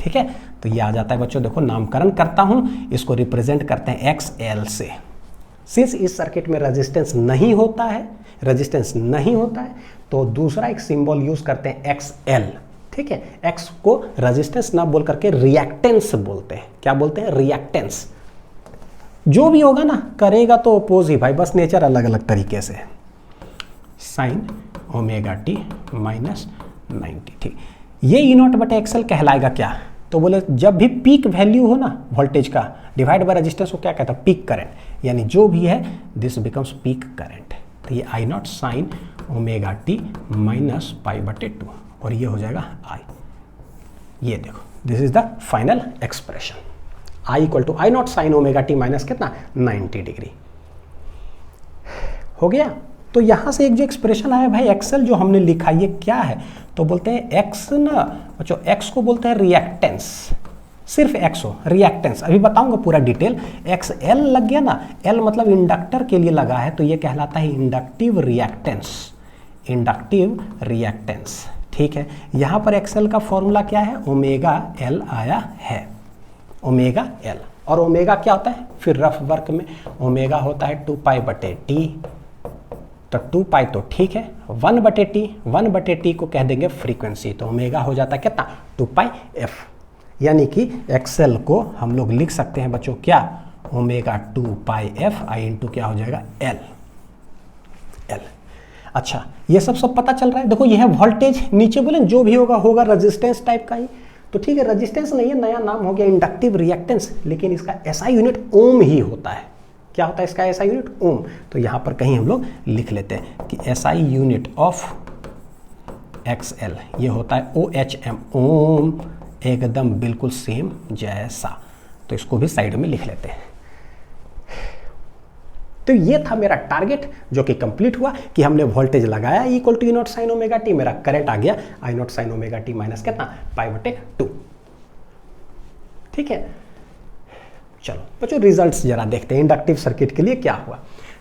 [SPEAKER 1] ठीक है, तो ये आ जाता है बच्चों, देखो नामकरण करता हूं, इसको रिप्रेजेंट करते हैं एक्स एल से। सिंस इस सर्किट में रेजिस्टेंस नहीं होता है, तो दूसरा एक सिंबल यूज करते हैं एक्स एल। ठीक है, एक्स को रेजिस्टेंस ना बोल करके रिएक्टेंस बोलते हैं। क्या बोलते हैं, रिएक्टेंस। जो भी होगा ना करेगा तो अपोज ही भाई, बस नेचर अलग अलग तरीके से। Sign omega T minus 90। ठीक, ये ई नॉट बटे एक्सएल कहलाएगा क्या, तो बोले जब भी पीक वैल्यू हो ना वोल्टेज का डिवाइड बाय रेजिस्टेंस को क्या कहता है, पीक करंट, यानी जो भी है दिस बिकम्स पीक करंट। तो ये I not sine omega T minus pi बटे 2 और ये हो जाएगा आई। ये देखो this is the final expression, I equal to I not sine omega T minus कितना 90 डिग्री हो गया। तो यहां से एक जो एक्सप्रेशन आया भाई एक्सएल जो हमने लिखा ये क्या है, तो बोलते हैं एक्स ना बच्चों, एक्स को बोलते हैं रिएक्टेंस, सिर्फ एक्स हो रिएक्टेंस। अभी बताऊंगा पूरा डिटेल। एक्स एल लग गया ना, एल मतलब इंडक्टर के लिए लगा है, तो ये कहलाता है इंडक्टिव रिएक्टेंस, इंडक्टिव रिएक्टेंस। ठीक है, यहां पर एक्सएल का फॉर्मूला क्या है, ओमेगा एल आया है, ओमेगा एल। और ओमेगा क्या होता है, फिर रफ वर्क में ओमेगा होता है 2 पाई बटे टी, तो 2 पाई तो ठीक है, 1 बटे टी को कह देंगे फ्रीक्वेंसी, तो ओमेगा हो जाता है कितना 2 पाई एफ। यानी कि एक्सएल को हम लोग लिख सकते हैं बच्चों क्या, omega 2 pi F I into क्या हो जाएगा एल। अच्छा, ये सब पता चल रहा है। देखो ये है वोल्टेज, नीचे बोले जो भी होगा रेजिस्टेंस टाइप का ही, तो ठीक है रेजिस्टेंस नहीं है, नया नाम हो गया इंडक्टिव रिएक्टेंस, लेकिन इसका एसआई यूनिट ओम ही होता है। क्या होता है इसका एसआई यूनिट, ओम। तो यहां पर कहीं हम लोग लिख लेते हैं कि एसआई यूनिट ऑफ एक्सएल ये होता है OHM, ओम, एकदम बिल्कुल सेम जैसा। तो इसको भी साइड में लिख लेते हैं। तो ये था मेरा टारगेट जो कि कंप्लीट हुआ कि हमने वोल्टेज लगाया equal to E not sine omega T, मेरा करंट आ गया I not sine omega T minus कितना पाई बटे 2। ठीक है, चलो बच्चों रिजल्ट्स जरा देखते हैं इंडक्टिव सर्किट के लिए क्या हुआ।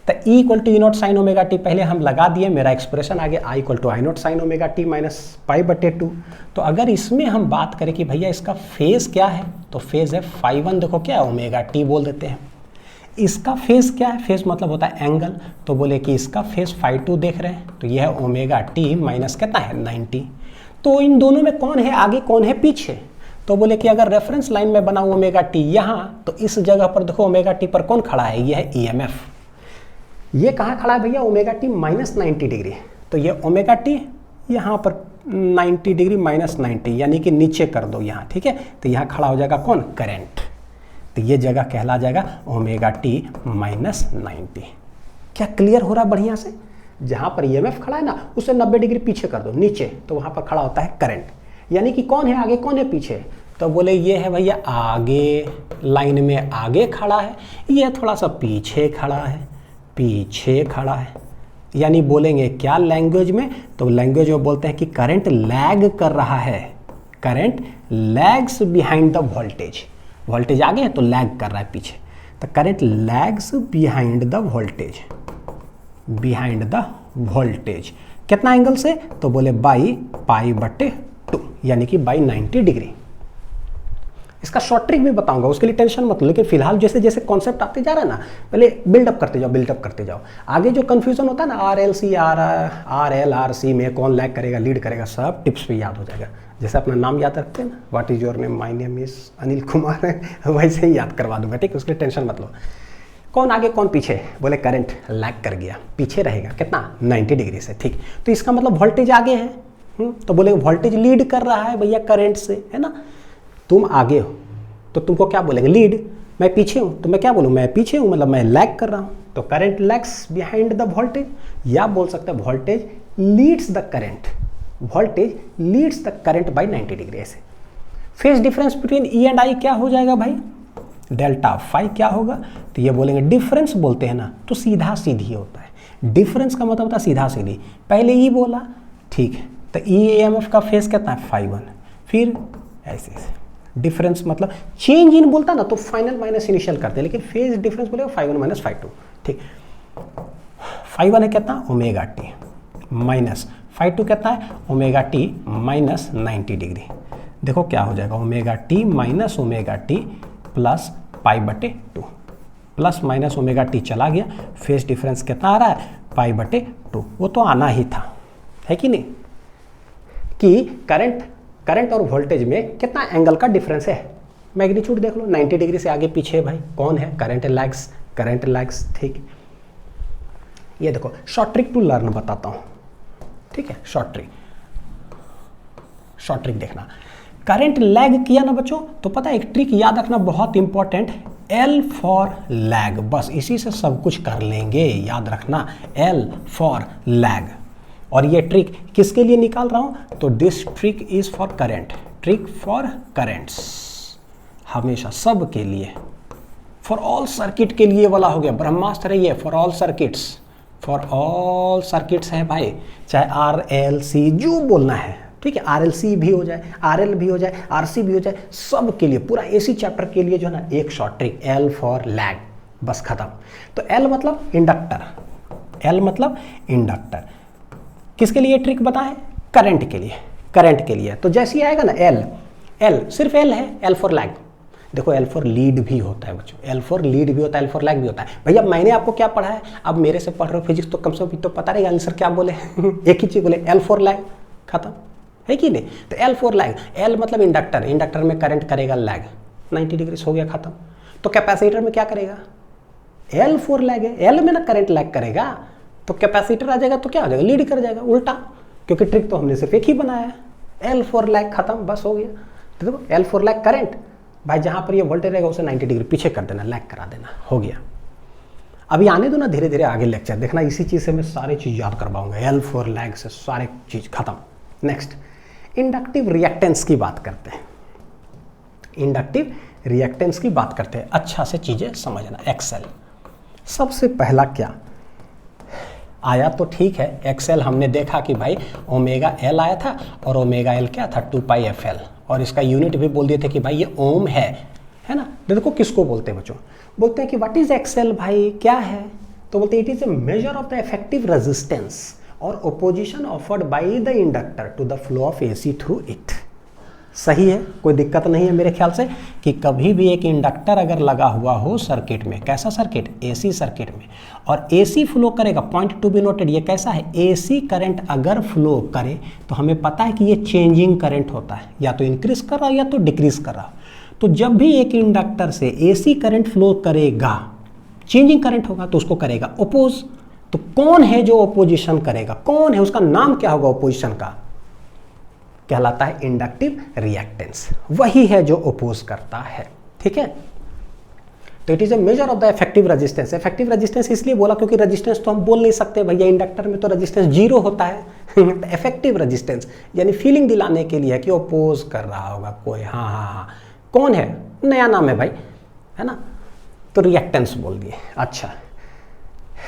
[SPEAKER 1] तो E equal to E not sine omega T पहले हम लगा दिए, मेरा एक्सप्रेशन आ गया I equal to I not sine omega T minus pi बटे 2। तो अगर इसमें हम बात करें कि भैया इसका फेज क्या है, तो फेज है φ1, देखो क्या है ओमेगा टी बोल देते हैं। इसका फेज क्या है, फेज मतलब होता है एंगल, तो बोले कि इसका फेज φ2 देख रहे हैं, तो यह है ओमेगा टी माइनस कितना है 90। तो इन दोनों में कौन है आगे कौन है पीछे, तो बोले कि अगर रेफरेंस लाइन में बनाऊं ओमेगा टी यहाँ, तो इस जगह पर देखो ओमेगा टी पर कौन खड़ा है, ये है ईएमएफ। ये कहाँ खड़ा है भैया, ओमेगा टी माइनस 90 डिग्री। तो ये ओमेगा टी यहाँ पर 90 डिग्री माइनस 90, यानी कि नीचे कर दो यहाँ। ठीक है, तो यहाँ खड़ा हो जाएगा कौन, करंट। तो ये जगह कहला जाएगा ओमेगा टी माइनस 90। क्या क्लियर हो रहा है बढ़िया से, जहाँ पर ईएमएफ खड़ा है ना उसे 90 डिग्री पीछे कर दो नीचे, तो वहाँ पर खड़ा होता है करंट। यानी कि कौन है आगे कौन है पीछे, तो बोले ये है भैया आगे, लाइन में आगे खड़ा है, ये थोड़ा सा पीछे खड़ा है। पीछे खड़ा है। यानी बोलेंगे क्या लैंग्वेज में, तो लैंग्वेज में बोलते हैं कि करंट लैग कर रहा है, current lags behind the voltage. Voltage आगे है तो लैग कर रहा है पीछे, तो current lags behind the voltage, behind the voltage कितना एंगल से, तो बोले बाई पाई/2 यानी कि बाई 90 डिग्री। इसका शॉर्ट ट्रिक भी बताऊंगा, उसके लिए टेंशन मत लो, लेकिन फिलहाल जैसे जैसे कॉन्सेप्ट आते जा रहा है ना, पहले बिल्डअप करते जाओ, बिल्डअप करते जाओ। आगे जो कंफ्यूजन होता है ना RLC RL RC में कौन लैग करेगा लीड करेगा, सब टिप्स पे याद हो जाएगा। जैसे अपना नाम याद रखते हैं ना, what is your name, my name is Anil Kumar है, वैसे ही याद करवा दूंगा, ठीक है, उसके लिए टेंशन मत लो। कौन आगे कौन पीछे, बोले करंट लैग कर गया, पीछे रहेगा कितना 90 डिग्री से, ठीक। तो इसका मतलब वोल्टेज आगे है, तो बोले वोल्टेज लीड कर रहा है भैया करंट से, है ना। तुम आगे हो तो तुमको क्या बोलेंगे लीड, मैं पीछे हूँ तो मैं क्या बोलूँ, मैं पीछे हूँ मतलब मैं लैग कर रहा हूँ, तो current lags behind the voltage, या बोल सकते हैं voltage leads the current, voltage leads the current by 90 degree. ऐसे phase difference between E and I क्या हो जाएगा भाई, डेल्टा फाई क्या होगा, तो ये बोलेंगे डिफरेंस बोलते हैं ना तो सीधा सीधी होता है। डिफरेंस का मतलब होता है सीधा सीधी, पहले ई बोला ठीक है, तो EMF का फेज कितना है φ1, फिर ऐसे डिफरेंस मतलब चेंज इन बोलता ना तो फाइनल माइनस इनिशियल करते हैं, लेकिन फेज डिफरेंस बोलेगा φ1 - φ2, ठीक। φ1 है कितना ω/t माइनस φ2 कितना है ω/t माइनस 90 डिग्री। देखो क्या हो जाएगा ω/t minus ω/t plus π/2, plus minus ω/t चला गया, फेज डिफरेंस कितना आ रहा है π/2, वो तो आना ही था, है कि नहीं, कि करंट और वोल्टेज में कितना एंगल का डिफरेंस है, मैग्नीट्यूड देख लो 90 डिग्री से आगे पीछे भाई कौन है, करंट लैग्स, ठीक। ये देखो शॉर्ट ट्रिक टू लर्न बताता हूँ, ठीक है, शॉर्ट ट्रिक देखना। करंट लैग किया ना बच्चों, तो पता है एक ट्रिक याद रखना बहुत इंपॉर्टेंट, L फॉर लैग, बस इसी से सब कुछ कर लेंगे, याद रखना L फॉर लैग। और ये ट्रिक किसके लिए निकाल रहा हूं, तो this trick is for current, trick for currents, हमेशा सब के लिए, फॉर ऑल सर्किट के लिए वाला हो गया, ब्रह्मास्त्र है ये, फॉर ऑल सर्किट्स है भाई, चाहे RLC जो बोलना है, ठीक है, RLC भी हो जाए, RL भी हो जाए, RC भी हो जाए, सब के लिए पूरा AC चैप्टर के लिए जो है ना एक short trick L for lag, बस खत्म। तो L मतलब इंडक्टर, किसके लिए ट्रिक बताएं, करंट के लिए, तो जैसे ही आएगा ना L सिर्फ L है, L फॉर लैग। देखो L फॉर लीड भी होता है बच्चों, L फॉर लीड भी होता है, L फॉर लैग भी होता है। भैया मैंने आपको क्या पढ़ा है, अब मेरे से पढ़ रहे हो फिजिक्स तो कम से कम तो पता रहेगा आंसर क्या बोले एक ही चीज बोले L फॉर लैग, खत्म, है कि नहीं। तो L फॉर लैग, L मतलब इंडक्टर में करंट करेगा लैग 90 डिग्री, हो गया खत्म। तो कैपेसिटर में क्या करेगा, L फॉर लैग है, L में ना करंट लैग करेगा, तो कैपेसिटर आ जाएगा तो क्या हो जाएगा, लीड कर जाएगा उल्टा, क्योंकि ट्रिक तो हमने सिर्फ एक ही बनाया है, L फॉर लैग खत्म, बस हो गया। तो देखो L फॉर लैग करंट, भाई जहां पर ये वोल्टेज रहेगा उसे 90 डिग्री पीछे कर देना, लैग करा देना, हो गया। अभी आने दो ना धीरे धीरे आगे लेक्चर देखना, इसी चीज से मैं सारी चीज याद करवाऊंगा, L फॉर लैग से सारे चीज खत्म। नेक्स्ट इंडक्टिव रिएक्टेंस की बात करते हैं, अच्छा से चीजें समझना। एक्सेल सबसे पहला क्या आया, तो ठीक है, एक्सेल हमने देखा कि भाई ω/L आया था, और ω/L क्या था 2πfL, और इसका यूनिट भी बोल दिए थे कि भाई ये ओम है ना। देखो किसको बोलते हैं बच्चों, बोलते हैं कि व्हाट इज एक्सेल, भाई क्या है, तो बोलते हैं it is a measure of the effective resistance और opposition offered by the inductor to the flow of AC through it. सही है, कोई दिक्कत नहीं है मेरे ख्याल से कि कभी भी एक इंडक्टर अगर लगा हुआ हो सर्किट में, कैसा सर्किट, AC सर्किट में, और AC फ्लो करेगा, पॉइंट टू बी नोटेड, ये कैसा है, AC करंट अगर फ्लो करे तो हमें पता है कि ये चेंजिंग करंट होता है, या तो इंक्रीज कर रहा है या तो डिक्रीज कर रहा है। तो जब भी एक इंडक्टर से AC करंट फ्लो करेगा, चेंजिंग करंट होगा तो उसको करेगा ओपोज। तो कौन है जो ओपोजिशन करेगा, कौन है, उसका नाम क्या होगा, ओपोजिशन का कहलाता है इंडक्टिव रिएक्टेंस, वही है जो ओपोज करता है, ठीक है। तो it is a measure of the effective resistance. Effective resistance इसलिए बोला क्योंकि रेजिस्टेंस तो हम बोल नहीं सकते भैया, इंडक्टर में तो रेजिस्टेंस 0 होता है इफेक्टिव रेजिस्टेंस यानी फीलिंग दिलाने के लिए कि ओपोज कर रहा होगा कोई, हाँ, कौन है, नया नाम है भाई, है ना, तो रिएक्टेंस बोल दिए। अच्छा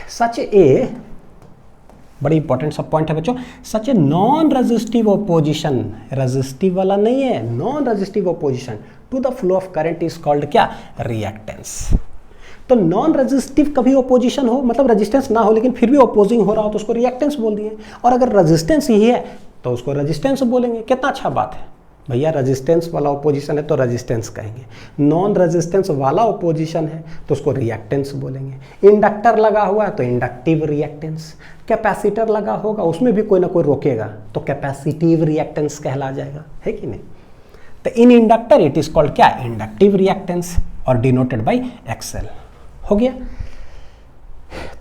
[SPEAKER 1] सच ए, बड़ी इंपॉर्टेंट सब पॉइंट है बच्चों, such a non resistive opposition, resistive वाला नहीं है, non resistive opposition to the flow of current is called क्या, रिएक्टेंस। तो नॉन रेजिस्टिव कभी ऑपोजिशन हो, मतलब रेजिस्टेंस ना हो लेकिन फिर भी ऑपोजिंग हो रहा हो तो उसको रिएक्टेंस बोल दिए, और अगर रेजिस्टेंस ही है तो उसको रेजिस्टेंस बोलेंगे। कितना अच्छा बात है भैया, रेजिस्टेंस वाला ऑपोजिशन है तो रेजिस्टेंस कहेंगे, नॉन रेजिस्टेंस वाला ऑपोजिशन है तो उसको रिएक्टेंस बोलेंगे। इंडक्टर लगा हुआ है तो इंडक्टिव रिएक्टेंस, कैपेसिटर लगा होगा उसमें भी कोई ना कोई रोकेगा तो कैपेसिटिव रिएक्टेंस कहला जाएगा, है कि नहीं। तो इन इंडक्टर इट इज कॉल्ड क्या, इंडक्टिव रिएक्टेंस और डिनोटेड बाय एक्सएल। हो गया।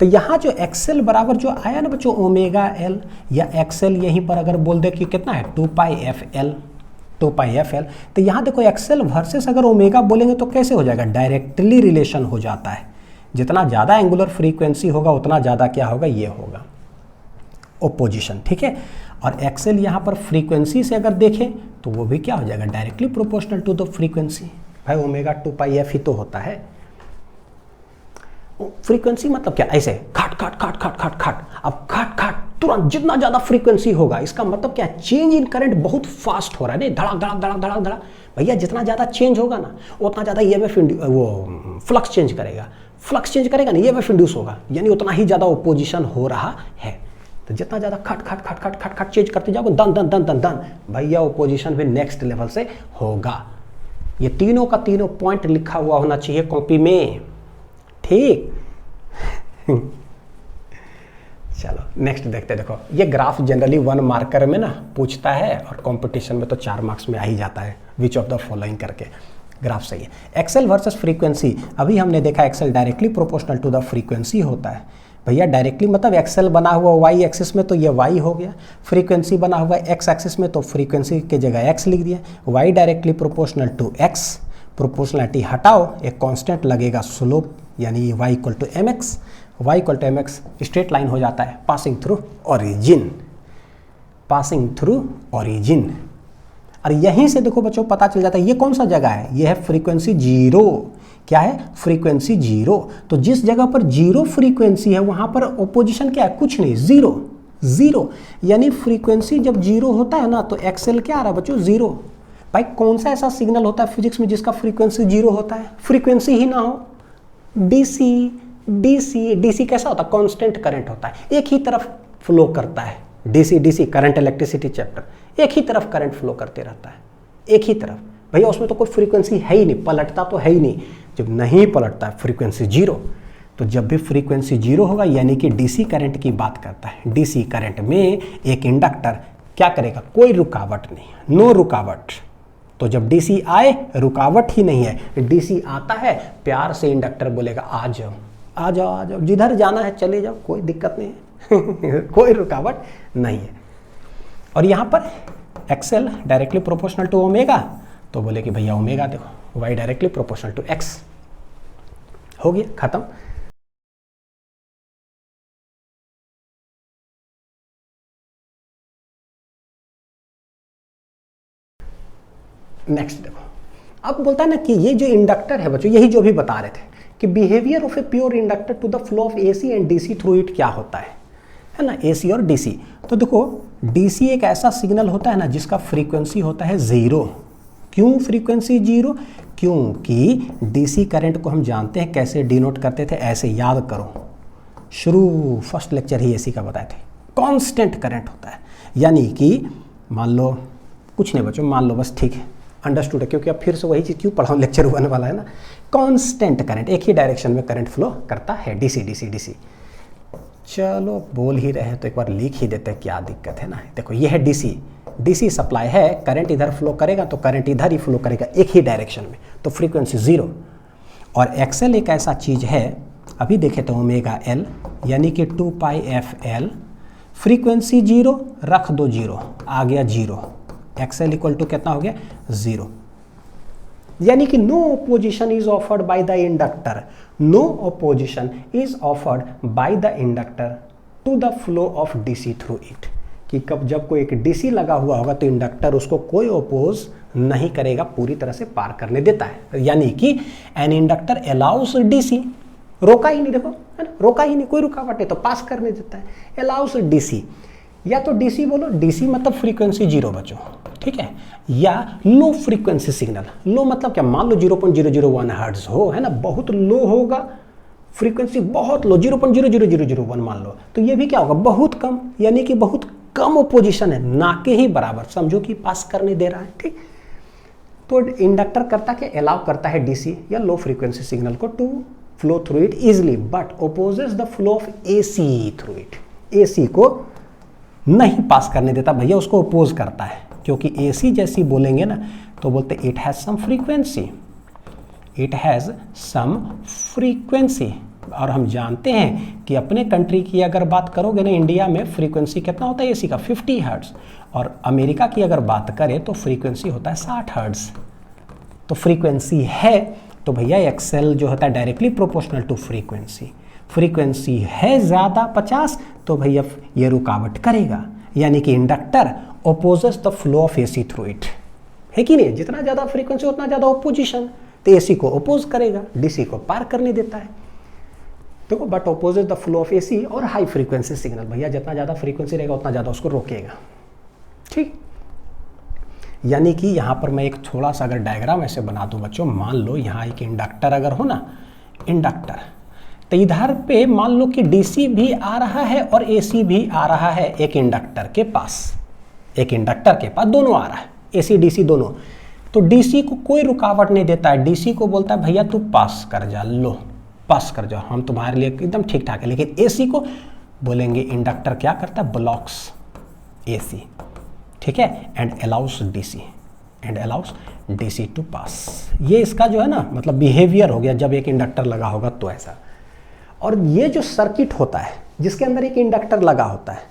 [SPEAKER 1] तो यहाँ जो एक्सएल बराबर जो आया ना बच्चों ओमेगा एल, या एक्सएल यहीं पर अगर बोल दे कि कितना है 2πfl, 2πfl, तो यहाँ देखो एक्सएल वर्सेस अगर ओमेगा बोलेंगे तो कैसे हो जाएगा, डायरेक्टली रिलेशन हो जाता है। जितना ज़्यादा एंगुलर फ्रीक्वेंसी होगा उतना ज़्यादा क्या होगा, ये होगा ओपोजिशन, ठीक है। और एक्सएल यहाँ पर फ्रीक्वेंसी से अगर देखें तो वो भी क्या हो जाएगा, directly proportional to the frequency. भाई ओमेगा 2πf ही तो होता है। फ्रीक्वेंसी मतलब क्या, ऐसे खाट खाट खाट खाट खाट खाट, अब खाट खाट तुरंत जितना ज्यादा फ्रीक्वेंसी होगा इसका मतलब क्या, चेंज इन करंट बहुत फास्ट हो रहा है, नहीं धड़ाक धड़ाक धड़ाक धड़ाक धड़ाक। भैया जितना ज्यादा चेंज होगा ना उतना ज्यादा ईएमएफ वो फ्लक्स चेंज करेगा, फ्लक्स चेंज करेगा ना ईएमएफ इंड्यूस होगा, यानी उतना ही ज्यादा ओपोजिशन हो रहा है। तो जितना ज्यादा खट खट खट खट खट खट चेंज करते जाओगे दन दन दन दन दन, भैया ओपोजिशन भी नेक्स्ट लेवल से होगा। ये तीनों का तीनों पॉइंट लिखा हुआ होना चाहिए कॉपी में, ठीक। चलो नेक्स्ट देखते हैं। देखो ये ग्राफ जनरली 1 मार्कर में ना पूछता है और कंपटीशन में तो 4 मार्क्स में आ ही जाता है, विच ऑफ द फॉलोइंग करके ग्राफ सही है। एक्सएल वर्सेस फ्रीक्वेंसी, अभी हमने देखा XL directly proportional to the frequency होता है। भैया डायरेक्टली मतलब एक्सएल बना हुआ वाई एक्सिस में तो ये वाई हो गया, फ्रीक्वेंसी बना हुआ एक्स एक्सिस में तो फ्रीक्वेंसी की जगह एक्स लिख दिया। Y directly proportional to X, proportionality हटाओ, एक कांस्टेंट लगेगा स्लोप, यानी y equal to M X, Y equal to M X straight line हो जाता है passing through origin, passing through origin. और यहीं से देखो बच्चों पता चल जाता है ये कौन सा जगह है, ये है फ्रीक्वेंसी जीरो। क्या है, फ्रीक्वेंसी जीरो। तो जिस जगह पर जीरो फ्रीक्वेंसी है वहां पर ओपोजिशन क्या है, कुछ नहीं, जीरो जीरो। यानी फ्रीक्वेंसी जब जीरो होता है ना तो एक्सएल क्या आ रहा है बच्चों, जीरो। भाई कौन सा ऐसा सिग्नल होता है फिजिक्स में जिसका फ्रीक्वेंसी जीरो होता है, फ्रीक्वेंसी ही ना हो। डीसी, डीसी, डीसी कैसा होता है, कांस्टेंट करंट होता है, एक ही तरफ फ्लो करता है। DC, DC current electricity chapter, एक ही तरफ करंट फ्लो करते रहता है, एक ही तरफ। भैया उसमें तो कोई फ्रीक्वेंसी है ही नहीं, पलटता तो है ही नहीं। जब नहीं पलटता है फ्रीक्वेंसी जीरो, तो जब भी फ्रीक्वेंसी जीरो होगा यानी कि डीसी करंट की बात करता है। डीसी करंट में एक इंडक्टर क्या करेगा, कोई रुकावट नहीं, नो रुकावट। तो जब डीसी आए रुकावट ही नहीं है, डीसी आता है प्यार से इंडक्टर बोलेगा आ जाओ आ जाओ आ जाओ, जिधर जाना है चले जाओ, कोई दिक्कत नहीं है कोई रुकावट नहीं है। और यहाँ पर XL directly proportional to omega, तो बोले कि भैया ओमेगा देखो Y directly proportional to X, हो गया खत्म। नेक्स्ट देखो, अब बोलता है ना कि ये जो इंडक्टर है बच्चों, यही जो भी बता रहे थे कि behaviour of a pure inductor to the flow of AC and DC through it क्या होता है ना, एसी और डीसी। तो देखो डीसी एक ऐसा सिग्नल होता है ना जिसका फ्रीक्वेंसी होता है जीरो। क्यों फ्रीक्वेंसी जीरो, क्योंकि डीसी करंट को हम जानते हैं कैसे डिनोट करते थे, ऐसे याद करो, शुरू फर्स्ट लेक्चर ही एसी का बताए थे। कांस्टेंट करंट होता है, यानी कि मान लो कुछ नहीं बच्चों, मान लो बस, ठीक है अंडरस्टूड है, क्योंकि अब फिर से वही चीज़ क्यों पढ़ाऊँ, लेक्चर होने वाला है ना। कांस्टेंट करंट, एक ही डायरेक्शन में करंट फ्लो करता है, डीसी डीसी डीसी। चलो बोल ही रहे हैं तो एक बार लिख ही देते हैं, क्या दिक्कत है ना। देखो ये है डीसी, डीसी सप्लाई है, करंट इधर फ्लो करेगा तो करंट इधर ही फ्लो करेगा, एक ही डायरेक्शन में, तो फ्रीक्वेंसी जीरो। और एक्सएल एक ऐसा चीज़ है, अभी देखे तो ओमेगा एल यानी कि 2πfl, फ्रीक्वेंसी जीरो, रख दो जीरो, आ गया जीरो, एक्सएल इक्वल टू कितना हो गया, जीरो। यानी कि no opposition is offered by the inductor, no opposition is offered by the inductor to the flow of DC through it. कि कब जब कोई एक डीसी लगा हुआ होगा तो इंडक्टर उसको कोई ओपोज नहीं करेगा, पूरी तरह से पार करने देता है। यानी कि एन इंडक्टर अलाउस डीसी, रोका ही नहीं, देखो है ना, रोका ही नहीं, कोई रुकावट नहीं, तो पास करने देता है। अलाउस डीसी, या तो डीसी बोलो, डीसी मतलब फ्रीक्वेंसी जीरो बच्चों, ठीक है, या लो फ्रीक्वेंसी सिग्नल। लो मतलब क्या, मान लो 0.001 हर्ट्ज हो, है ना, बहुत लो होगा फ्रीक्वेंसी, बहुत लो 0.00001 मान लो, तो ये भी क्या होगा, बहुत कम, यानी कि बहुत कम ओपोजिशन है, ना के ही बराबर, समझो कि पास करने दे रहा है, ठीक। तो इंडक्टर करता क्या, अलाउ करता है डीसी या लो फ्रीक्वेंसी सिग्नल को to flow through it easily, but opposes the flow of AC through it. AC को नहीं पास करने देता भैया, उसको ओपोज करता है, क्योंकि एसी जैसी बोलेंगे ना तो बोलते it has some frequency, it has some frequency. और हम जानते हैं कि अपने कंट्री की अगर बात करोगे ना, इंडिया में फ्रीक्वेंसी कितना होता है एसी का, 50 हर्ट्ज, और अमेरिका की अगर बात करें तो फ्रीक्वेंसी होता है 60 हर्ट्ज। तो फ्रीक्वेंसी है तो भैया एक्सेल जो होता है directly proportional to frequency. Frequency है ज़्यादा 50 तो भैया ये रुकावट करेगा, यानी कि inductor opposes the flow of AC through it, है कि नहीं, जितना ज़्यादा फ्रीक्वेंसी उतना ज़्यादा ओपोजिशन, तो एसी को ओपोज करेगा, डीसी को पार करने देता है। देखो, but opposes the flow of AC और हाई फ्रीक्वेंसी सिग्नल, भैया जितना ज़्यादा फ्रीक्वेंसी रहेगा उतना ज़्यादा उसको रोकेगा, ठीक। यानी कि यहाँ पर मैं एक थोड़ा सा अगर डायग्राम ऐसे बना दूँ बच्चों, मान लो यहाँ एक इंडक्टर अगर हो ना, इंडक्टर, तो इधर पे मान लो कि डीसी भी आ रहा है और एसी भी आ रहा है एक इंडक्टर के पास, एक इंडक्टर के पास दोनों आ रहा है, एसी डीसी दोनों। तो डीसी को कोई रुकावट नहीं देता है, डीसी को बोलता है भैया तू पास कर जा, लो पास कर जाओ, हम तुम्हारे लिए एकदम ठीक ठाक है। लेकिन एसी को बोलेंगे, इंडक्टर क्या करता है, ब्लॉक्स एसी, ठीक है, and allows DC, and allows DC to pass. ये इसका जो है ना मतलब बिहेवियर हो गया जब एक इंडक्टर लगा होगा तो ऐसा। और ये जो सर्किट होता है जिसके अंदर एक इंडक्टर लगा होता है,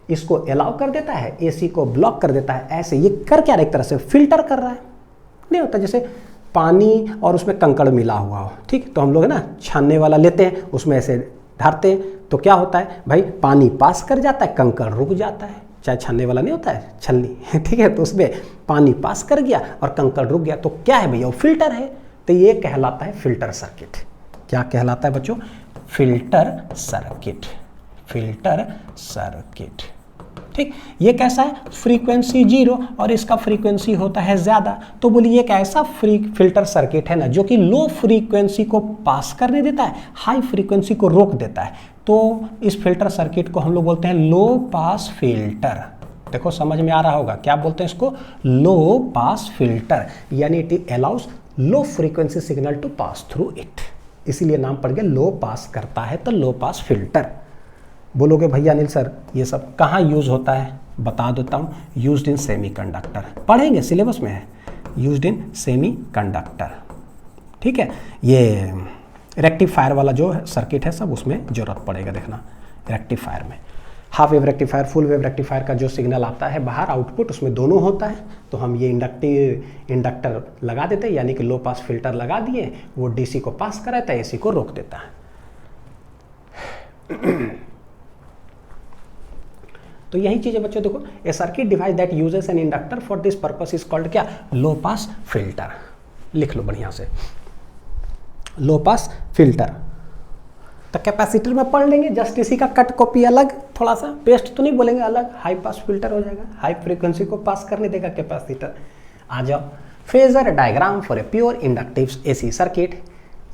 [SPEAKER 1] इसको अलाउ कर देता है, एसी को ब्लॉक कर देता है। ऐसे ये कर क्या रहा है, एक तरह से फिल्टर कर रहा है, नहीं होता जैसे पानी और उसमें कंकड़ मिला हुआ हो, ठीक, तो हम लोग ना छानने वाला लेते हैं, उसमें ऐसे ढारते हैं, तो क्या होता है भाई, पानी पास कर जाता है, कंकड़ रुक जाता है, चाहे छानने वाला नहीं होता है छलनी, ठीक है, तो उसमें पानी पास कर गया और कंकड़ रुक गया, तो क्या है भैया, वो फिल्टर है। तो ये कहलाता है फिल्टर सर्किट। क्या कहलाता है बच्चों, फिल्टर सर्किट, फिल्टर सर्किट, ठीक। ये कैसा है, फ्रीक्वेंसी जीरो और इसका फ्रीक्वेंसी होता है ज़्यादा, तो बोलिए एक ऐसा फिल्टर सर्किट है ना जो कि लो फ्रीक्वेंसी को पास करने देता है, हाई फ्रीक्वेंसी को रोक देता है। तो इस फिल्टर सर्किट को हम लोग बोलते हैं लो पास फिल्टर। देखो समझ में आ रहा होगा, क्या बोलते हैं इसको, लो पास फिल्टर, यानी it allows low frequency signal to pass through it, इसीलिए नाम पड़ गया लो पास करता है, तो लो पास फिल्टर। बोलोगे भैया अनिल सर ये सब कहाँ यूज़ होता है, बता देता हूँ, यूज्ड इन सेमीकंडक्टर, पढ़ेंगे सिलेबस में है, यूज्ड इन सेमीकंडक्टर, ठीक है। ये रेक्टिफायर वाला जो सर्किट है सब उसमें जरूरत पड़ेगा, देखना रेक्टिफायर में, half wave rectifier, full wave rectifier का जो सिग्नल आता है बाहर आउटपुट, उसमें दोनों होता है। तो हम ये इंडक्टर लगा देते हैं, यानी कि लो पास फिल्टर लगा दिए, वो डीसी को पास कराता है, एसी को रोक देता है। तो यही चीज़ है बच्चों, देखो a circuit device that uses an inductor for this purpose is called क्या, लो पास फिल्टर। लिख लो बढ़िया से, लो पास फिल्टर। तो कैपेसिटर में पढ़ लेंगे, जस्ट इसी का कट कॉपी अलग, थोड़ा सा पेस्ट तो नहीं बोलेंगे, अलग हाई पास फिल्टर हो जाएगा, हाई फ्रीक्वेंसी को पास करने देगा कैपेसिटर। आ जाओ, phasor diagram for a pure inductive AC circuit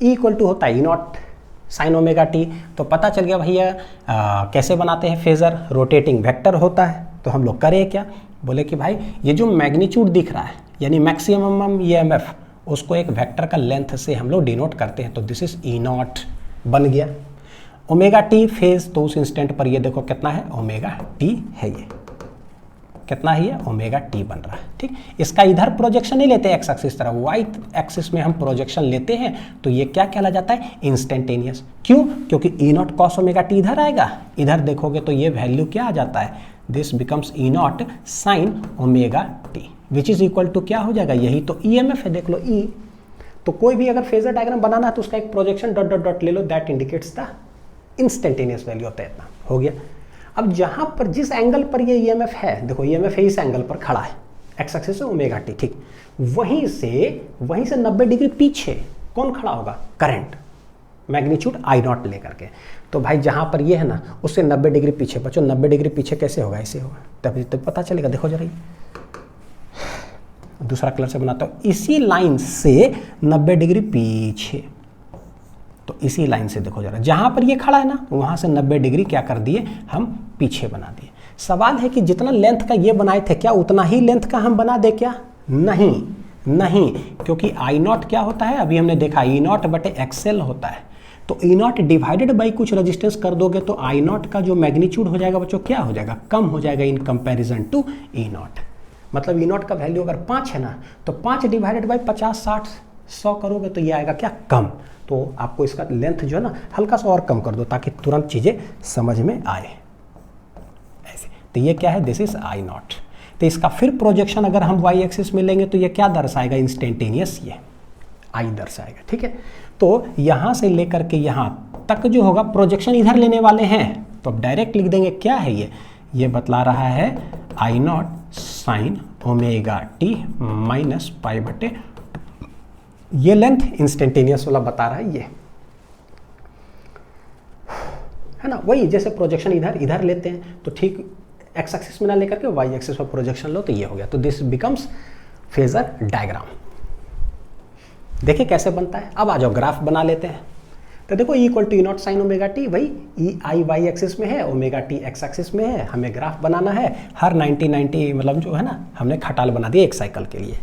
[SPEAKER 1] equal to होता है E not sine omega T. तो पता चल गया भैया कैसे बनाते हैं फेजर, रोटेटिंग वेक्टर होता है। तो हम लोग करें क्या, बोले कि भाई ये जो मैग्नीट्यूड दिख रहा है यानी मैक्सिमम ईएमएफ, उसको एक वेक्टर का लेंथ से हम लोग डिनोट करते हैं, तो दिस इज ई नॉट बन गया। ओमेगा टी फेज, तो उस इंस्टेंट पर ये देखो कितना है, ओमेगा टी है, ये कितना है, ये ओमेगा टी बन रहा है, ठीक। इसका इधर प्रोजेक्शन नहीं लेते एक्स एक्सिस तरह, वाई एक्सिस में हम प्रोजेक्शन लेते हैं, तो ये क्या कहला जाता है, इंस्टेंटेनियस। क्यों, क्योंकि ई नॉट कॉस ओमेगा टी इधर आएगा, इधर देखोगे तो ये वैल्यू क्या आ जाता है, this becomes E not sine omega T, which is equal to क्या हो जाएगा, यही तो ईएमएफ है, देख लो ई। तो कोई भी अगर फेजर डायग्राम बनाना है तो उसका एक प्रोजेक्शन डॉट डॉट डॉट ले लो, that indicates the instantaneous value होता है, इतना हो गया। अब जहां पर जिस एंगल पर ये ईएमएफ है, देखो ईएमएफ है इस एंगल पर खड़ा है, एक्स एक्सिस से ओमेगा टी, ठीक, वहीं से 90 डिग्री पीछे कौन खड़ा होगा, करंट, मैग्नीट्यूड आई नॉट लेकर के। तो भाई जहाँ पर ये है ना उससे 90 डिग्री पीछे, बच्चों 90 डिग्री पीछे कैसे होगा, ऐसे होगा, तभी तो पता चलेगा। देखो जरा दूसरा कलर से बनाता हूँ, इसी लाइन से 90 डिग्री पीछे, तो इसी लाइन से देखो जरा, जहाँ पर ये खड़ा है ना वहाँ से 90 डिग्री क्या कर दिए हम पीछे बना दिए। सवाल है कि जितना लेंथ का ये बनाए थे क्या उतना ही लेंथ का हम बना दे क्या? नहीं नहीं, क्योंकि आई नॉट क्या होता है, अभी हमने देखा ई नॉट बटे एक्सएल होता है। तो ई नॉट डिवाइडेड बाई कुछ रेजिस्टेंस कर दोगे तो आई नॉट का जो मैग्नीट्यूड हो जाएगा बच्चों क्या हो जाएगा, कम हो जाएगा in comparison to E naught. मतलब ई नॉट का वैल्यू अगर 5 है ना तो 5 डिवाइडेड बाई 50, 60, 100 करोगे तो ये आएगा क्या, कम। तो आपको इसका लेंथ जो है ना हल्का सा और कम कर दो ताकि तुरंत चीज़ें समझ में आए ऐसे। तो ये क्या है, दिस इज आई नॉट। तो इसका फिर प्रोजेक्शन अगर हम वाई एक्सिस में लेंगे तो ये क्या दर्शाएगा, इंस्टेंटेनियस ये आई दर्शाएगा। ठीक है, तो यहाँ से लेकर के यहाँ तक जो होगा प्रोजेक्शन इधर लेने वाले हैं, तो अब डायरेक्ट लिख देंगे क्या है ये बतला रहा है I not sine omega T minus pi बटे, ये लेंथ इंस्टेंटेनियस वाला बता रहा है ये, है ना। वही जैसे प्रोजेक्शन इधर लेते हैं तो ठीक एक्स एक्सिस में ना लेकर के वाई एक्सिस पर प्रोजेक्शन लो तो ये हो गया। तो दिस बिकम्स फेजर डायग्राम। देखिए कैसे बनता है। अब आ जाओ ग्राफ बना लेते हैं। तो देखो E equal to E not sine omega T, भाई ई आई वाई एक्सिस में है, ओमेगा टी एक्स एक्सिस में है, हमें ग्राफ बनाना है। हर 90 मतलब जो है ना हमने खटाल बना दिया एक साइकिल के लिए।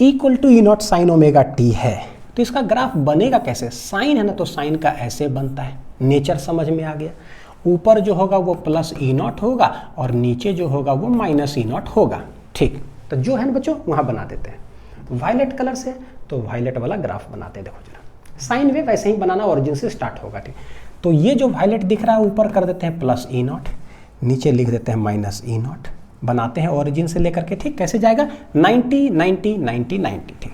[SPEAKER 1] E equal to E not sine omega T है तो इसका ग्राफ बनेगा कैसे, साइन है ना तो साइन का ऐसे बनता है, नेचर समझ में आ गया। ऊपर जो होगा वो प्लस ई नॉट होगा और नीचे जो होगा वो माइनस ई नॉट होगा। ठीक, तो जो है ना बच्चों वहाँ बना देते हैं वायलेट कलर से, तो वायलेट वाला ग्राफ बनाते हैं। देखो जरा साइन वेव वैसे ही बनाना, ओरिजिन से स्टार्ट होगा। ठीक, तो ये जो वायलेट दिख रहा है ऊपर कर देते हैं प्लस ई नॉट, नीचे लिख देते हैं माइनस ई नॉट, बनाते हैं ओरिजिन से लेकर के। ठीक, कैसे जाएगा 90 90 90 90। ठीक,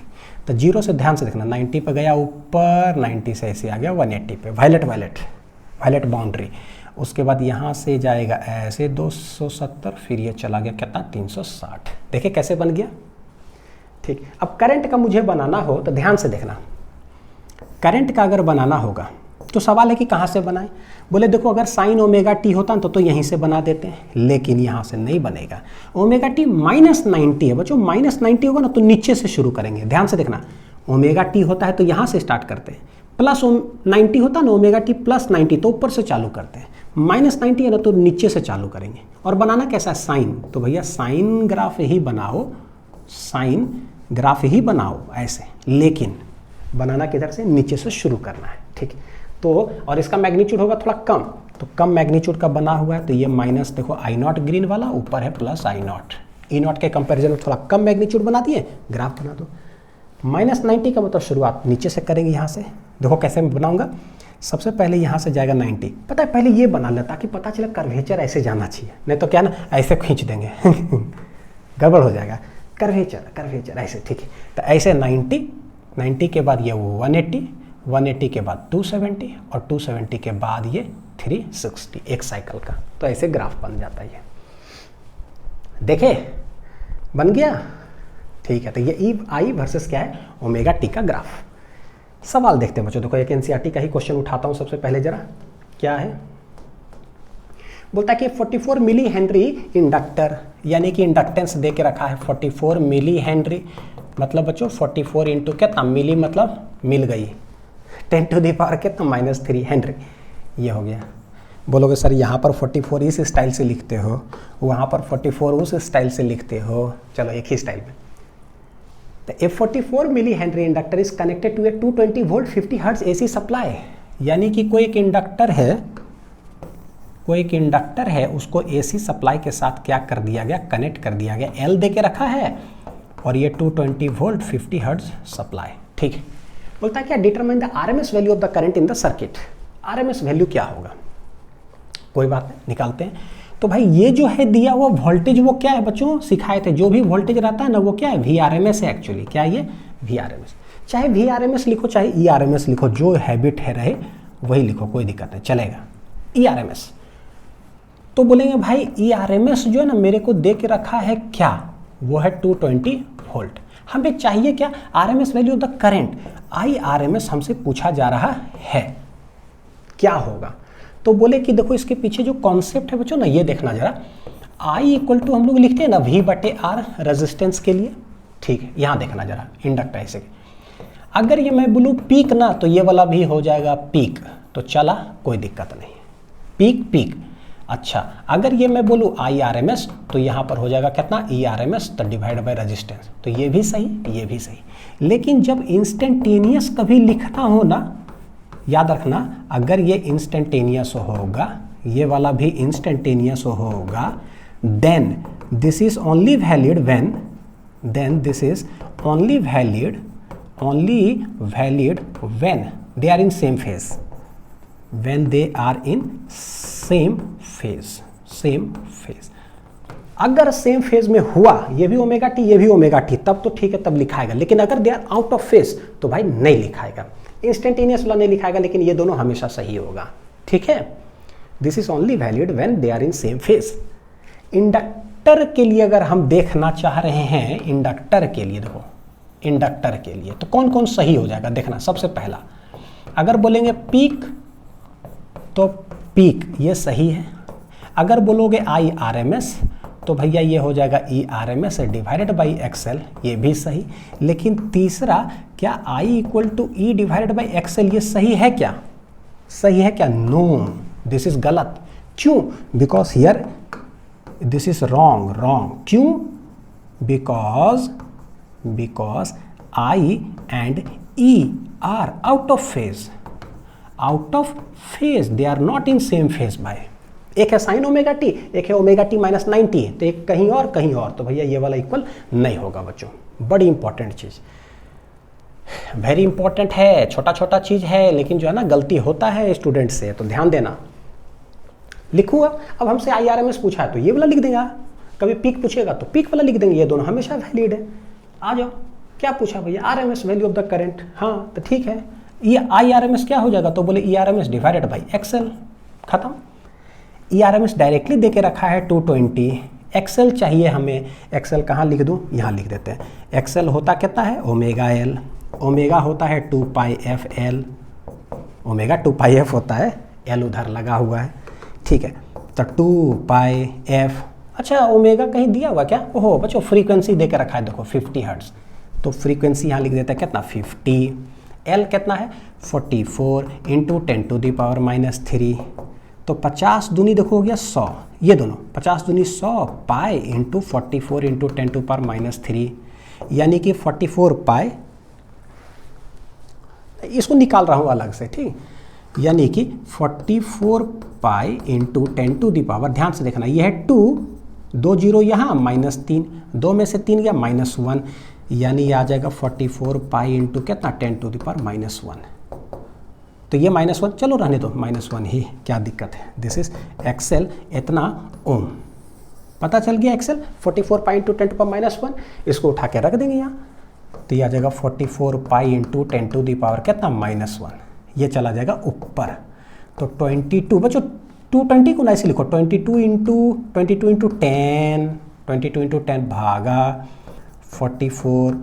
[SPEAKER 1] तो जीरो से ध्यान से देखना, 90 पे गया ऊपर, 90 से ऐसे आ गया 180 पे, वायलेट बाउंड्री। उसके बाद यहाँ से जाएगा ऐसे 270, फिर ये चला गया कितना 360। देखिए कैसे बन गया। ठीक, अब करंट का मुझे बनाना हो तो ध्यान से देखना, करंट का अगर बनाना होगा तो सवाल है कि कहाँ से बनाएं। बोले देखो अगर साइन ओमेगा टी होता ना तो यहीं से बना देते हैं, लेकिन यहाँ से नहीं बनेगा। ओमेगा टी माइनस 90 है बच्चों, माइनस 90 होगा ना तो नीचे से शुरू करेंगे। ध्यान से देखना, ओमेगा टी होता है तो यहाँ से स्टार्ट करते हैं, प्लस 90 होता है ना ओमेगा टी प्लस 90 तो ऊपर से चालू करते हैं, माइनस 90 है ना तो नीचे से चालू करेंगे। और बनाना कैसा है साइन, तो भैया साइन ग्राफ ही बनाओ, साइन ग्राफ ही बनाओ ऐसे, लेकिन बनाना किधर से, नीचे से शुरू करना है। ठीक, तो और इसका मैग्नीट्यूड होगा थोड़ा कम, तो कम मैग्नीट्यूड का बना हुआ है तो ये माइनस देखो आई नॉट ग्रीन वाला, ऊपर है plus I not. E not के कंपैरिजन में थोड़ा कम मैग्नीट्यूड बना दिए, ग्राफ बना दो। माइनस 90 का मतलब शुरुआत नीचे से करेंगे यहाँ से। देखो कैसे मैं बनाऊंगा, सबसे पहले यहाँ से जाएगा 90, पता है पहले ये बना ले ताकि पता चले कर्वेचर ऐसे जाना चाहिए, नहीं तो क्या ना ऐसे खींच देंगे गड़बड़ हो जाएगा। कर्वेचर ऐसे, ठीक है। तो ऐसे 90 के बाद ये 180 के बाद 270 और 270 के बाद ये 360, एक साइकिल का। तो ऐसे ग्राफ बन जाता है। देखे बन गया। ठीक है, तो ये ई आई वर्सेस क्या है, ओमेगा टी का ग्राफ। सवाल देखते हैं बच्चों। देखो एक एनसीईआरटी का ही क्वेश्चन उठाता हूं सबसे पहले जरा, क्या है बोलता है कि 44 मिली हेनरी इंडक्टर, यानी कि इंडक्टेंस दे के रखा है 44 मिली हेनरी, मतलब बच्चों 44 इंटू कितना मिली, मतलब मिल गई 10 टू दी पावर कितना -3 हेनरी, ये हो गया। बोलोगे सर यहाँ पर 44 इस स्टाइल से लिखते हो, वहाँ पर 44 उस स्टाइल से लिखते हो, चलो एक ही स्टाइल में। तो a 44 milli henry inductor is connected to a 220 volt 50 hertz AC supply, यानी कि कोई एक इंडक्टर है उसको एसी सप्लाई के साथ क्या कर दिया गया, कनेक्ट कर दिया गया। एल दे के रखा है और ये 220 वोल्ट 50 हर्ट्ज सप्लाई। ठीक है, बोलता है क्या determine the RMS value of the current in the circuit. RMS value क्या होगा, कोई बात नहीं निकालते हैं। तो भाई ये जो है दिया हुआ वोल्टेज वो क्या है बच्चों, सिखाए थे जो भी वोल्टेज रहता है ना वो क्या है, VRMS है एक्चुअली। क्या ये VRMS, चाहे VRMS लिखो चाहे ERMS लिखो, जो हैबिट है रहे वही लिखो, कोई दिक्कत नहीं चलेगा। ERMS तो बोलेंगे भाई ERMS जो है ना मेरे को दे के रखा है क्या, वो है 220 वोल्ट। हमें चाहिए क्या, RMS value of the current. IRMS हमसे पूछा जा रहा है, क्या होगा। तो बोले कि देखो इसके पीछे जो कॉन्सेप्ट है बच्चों ना, ये देखना जरा। I इक्वल टू हम लोग लिखते हैं ना V/R रेजिस्टेंस के लिए, ठीक है। यहाँ देखना जरा इंडक्टेंस से, अगर ये मैं बोलूँ पीक ना, तो ये वाला भी हो जाएगा पीक, तो चला कोई दिक्कत नहीं, पीक पीक। अच्छा, अगर ये मैं बोलूँ IRMS, तो यहाँ पर हो जाएगा कितना ERMS, तो डिवाइड बाय रेजिस्टेंस, तो ये भी सही, ये भी सही। लेकिन जब इंस्टेंटेनियस कभी लिखना हो ना, याद रखना, अगर ये इंस्टेंटेनियस होगा, ये वाला भी इंस्टेंटेनियस होगा, then this is only valid when, then this is only valid when they are in same phase, when they are in same phase। अगर सेम फेज में हुआ, ये भी ओमेगा टी ये भी ओमेगा टी, तब तो ठीक है, तब लिखाएगा। लेकिन अगर they are out of phase तो भाई नहीं लिखाएगा, इंस्टेंटेनियस वाला नहीं लिखाएगा, लेकिन ये दोनों हमेशा सही होगा, ठीक है। This is only valid when they are in same phase. Inductor के लिए अगर हम देखना चाह रहे हैं, इंडक्टर के लिए देखो, इंडक्टर के लिए तो कौन कौन सही हो जाएगा देखना। सबसे पहला अगर बोलेंगे पीक, तो पीक ये सही है। अगर बोलोगे IRMS, तो भैया ये हो जाएगा ERMS डिवाइडेड बाई XL, ये भी सही। लेकिन तीसरा क्या I equal to E divided by XL, ये सही है क्या, सही है क्या? नो, दिस इज गलत। क्यों? Because here this is wrong. क्यों? because I and E are out of phase, they are not in same phase by। एक है साइन ओमेगा टी, एक है ओमेगा टी माइनस 90, तो एक कहीं और, तो भैया ये वाला इक्वल नहीं होगा बच्चों। बड़ी इंपॉर्टेंट चीज, वेरी इंपॉर्टेंट है, छोटा छोटा चीज है, लेकिन जो है ना गलती होता है स्टूडेंट से, तो ध्यान देना। लिखूंगा, अब हमसे IRMS पूछा है तो ये वाला लिख देगा, कभी पीक पूछेगा तो पीक वाला लिख देंगे, ये दोनों हमेशा वैलिड है। आ जाओ, क्या पूछा भैया, RMS value of the current, हाँ तो ठीक है। ये IRMS क्या हो जाएगा, तो बोले ERMS डिवाइडेड बाई XL, खत्म। ERMS डायरेक्टली देके रखा है 220, XL चाहिए हमें, XL कहाँ लिख दूँ, यहाँ लिख देते हैं। XL होता कितना है, ओमेगा L, ओमेगा होता है 2πfL, ओमेगा 2πf होता है, L उधर लगा हुआ है, ठीक है। तो 2πf, अच्छा ओमेगा कहीं दिया हुआ क्या, ओहो बच्चों फ्रीक्वेंसी देकर रखा है, देखो 50 हर्ट्ज, तो फ्रीक्वेंसी यहाँ लिख देता है कितना 50। L कितना है 44 इंटू 10⁻³ तो 50 दूनी देखो हो गया 100, ये दोनों 50 दूनी 100 पाई इंटू 44 इंटू 10⁻³ यानी कि 44 पाई, इसको निकाल रहा हूँ अलग से, ठीक, यानी कि 44 पाई इंटू 10⁻, ध्यान से देखना, ये है 2, 2 जीरो यहाँ -3, 2 में से 3 गया -1, यानी ये आ जाएगा 44 पाई इंटू कितना 10⁻⁻1। तो ये -1 चलो रहने दो, -1 ही, क्या दिक्कत है। दिस इज XL इतना ओम, पता चल गया XL 44 पाई इंटू 10⁻1, इसको उठा के रख देंगे यहाँ, तो ये आ जाएगा 44 पाई इंटू 10⁻ कितना -1, ये चला जाएगा ऊपर। तो 22 बच्चों 220 को ना ऐसे लिखो, 22 इंटू 10 भागा 44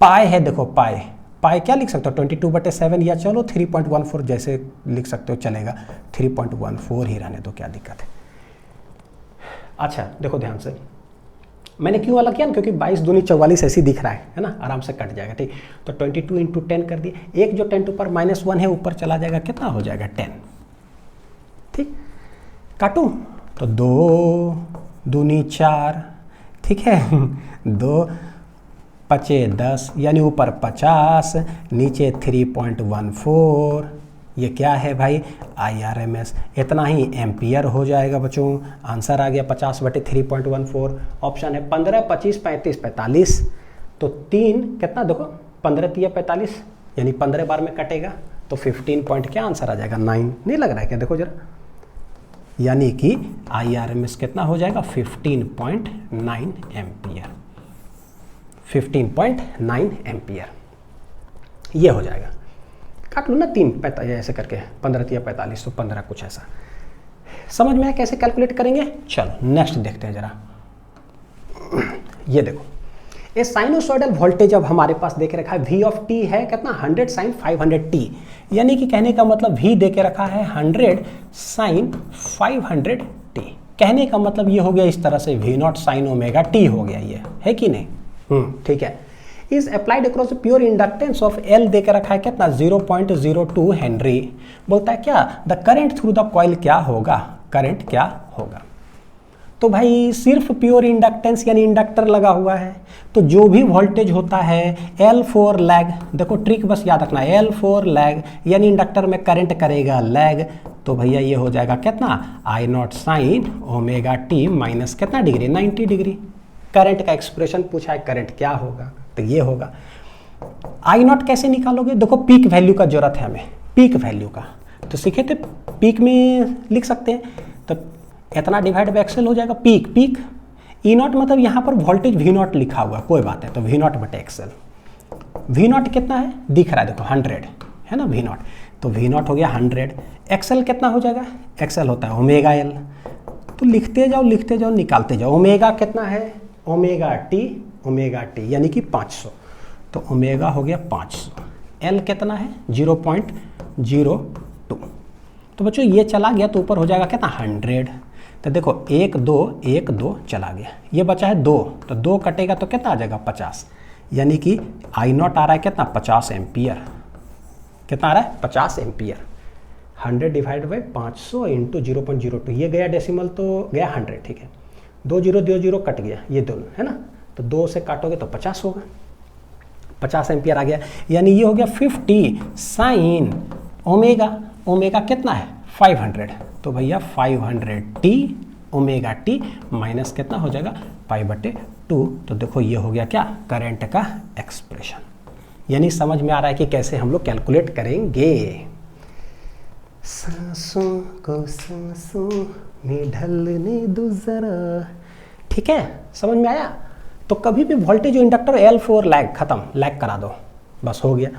[SPEAKER 1] पाई है, देखो पाई क्या लिख सकते हो 22/7 या चलो 3.14 जैसे लिख सकते हो, चलेगा 3.14 ही रहने दो, क्या दिक्कत है। अच्छा देखो ध्यान से, मैंने क्यों वाला किया ना, क्योंकि 22 दूनी 44 ऐसी दिख रहा है ना, आराम से कट जाएगा, ठीक। तो 22 इंटू 10 कर दिए, एक जो 10⁻1 है ऊपर चला जाएगा, कितना हो जाएगा 10, ठीक। काटूं तो 2 दूनी 4, ठीक है 2 पचे 10 यानी ऊपर 50 नीचे 3.14, ये क्या है भाई IRMS, इतना ही एम्पियर हो जाएगा बच्चों। आंसर आ गया 50/3.14। ऑप्शन है 15, 25, 35, 45, तो 3 कितना देखो 15 3 45 यानी 15 बार में कटेगा, तो 15 पॉइंट क्या आंसर आ जाएगा 9, नहीं लग रहा है क्या, देखो जरा, यानी कि IRMS कितना हो जाएगा 15.9 एम्पियर, 15.9 एम्पियर ये हो जाएगा। काट लो ना 3 ऐसे करके 15 3 45 तो 15 कुछ ऐसा, समझ में आया कैसे कैलकुलेट करेंगे। चलो नेक्स्ट देखते हैं जरा। ये देखो ये साइनोसॉइडल वोल्टेज अब हमारे पास दे के रखा है V ऑफ t है कितना 100 साइन 500t, यानी कि कहने का मतलब V दे के रखा है 100 साइन 500t। कहने का मतलब ये हो गया इस तरह से V not sine omega t हो गया, ये है कि नहीं? ठीक है। Is applied across pure inductance of L दे के रखा है कितना 0.02 हेनरी। बोलता है क्या the current through the coil क्या होगा, करंट क्या होगा। तो भाई सिर्फ प्योर इंडक्टेंस यानी इंडक्टर लगा हुआ है, तो जो भी वोल्टेज होता है L4 लैग, देखो ट्रिक बस याद रखना है, L4 लैग यानी इंडक्टर में करंट करेगा लैग, तो भैया ये हो जाएगा कितना I not sine omega T minus कितना डिग्री 90 डिग्री। करंट का एक्सप्रेशन पूछा है, करंट क्या होगा, तो ये होगा। I नॉट कैसे निकालोगे, देखो पीक वैल्यू का जरूरत है हमें, पीक वैल्यू का, तो सीखे थे पीक में लिख सकते हैं, तो इतना डिवाइड बाई एक्सेल हो जाएगा पीक, पीक ई नॉट मतलब यहाँ पर वोल्टेज वी नॉट लिखा हुआ कोई बात है, तो वी नॉट बटे एक्सेल। वी नॉट कितना है दिख रहा है देखो 100 है ना वी नॉट, तो वी नॉट हो गया 100। एक्सेल कितना हो जाएगा, एक्सेल होता है ओमेगा एल, तो लिखते जाओ निकालते जाओ। ओमेगा कितना है, ओमेगा टी यानी कि 500, तो ओमेगा हो गया 500। एल कितना है 0.02, तो बच्चों ये चला गया तो ऊपर हो जाएगा कितना 100। तो देखो 1 2 चला गया, ये बचा है 2, तो 2 कटेगा तो कितना आ जाएगा 50, यानी कि आई नॉट आ रहा है कितना 50 एम्पियर। कितना आ रहा है 50 एम्पियर। 100 डिवाइड बाई 500 इंटू 0.02, ये गया डेसिमल तो गया 100, ठीक है। 2 0 कट गया ये दोनों है ना, तो 2 से काटोगे तो 50 होगा, 50 एम्पियर आ गया, यानी ये हो गया 50 साइन ओमेगा, ओमेगा कितना है 500, तो भैया 500t ओमेगा टी माइनस कितना हो जाएगा π/2, तो देखो ये हो गया क्या करंट का एक्सप्रेशन। यानी समझ में आ रहा है कि कैसे हम लोग कैलकुलेट करेंगे। सांसों को सांसों में ढलने दो जरा, ठीक है समझ में आया। तो कभी भी वोल्टेज इंडक्टर L4 लैग खत्म, लैग करा दो, बस हो गया।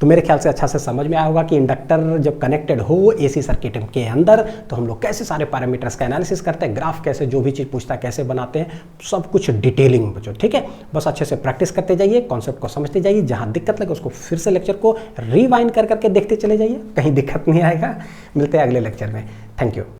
[SPEAKER 1] तो मेरे ख्याल से अच्छा से समझ में आया होगा कि इंडक्टर जब कनेक्टेड हो एसी सर्किट के अंदर तो हम लोग कैसे सारे पैरामीटर्स का एनालिसिस करते हैं, ग्राफ कैसे, जो भी चीज़ पूछता है कैसे बनाते हैं, सब कुछ डिटेलिंग में बच्चों, ठीक है। बस अच्छे से प्रैक्टिस करते जाइए, कॉन्सेप्ट को समझते जाइए, जहाँ दिक्कत लगे उसको फिर से लेक्चर को रिवाइंड कर करके देखते चले जाइए, कहीं दिक्कत नहीं आएगा। मिलते हैं अगले लेक्चर में, थैंक यू।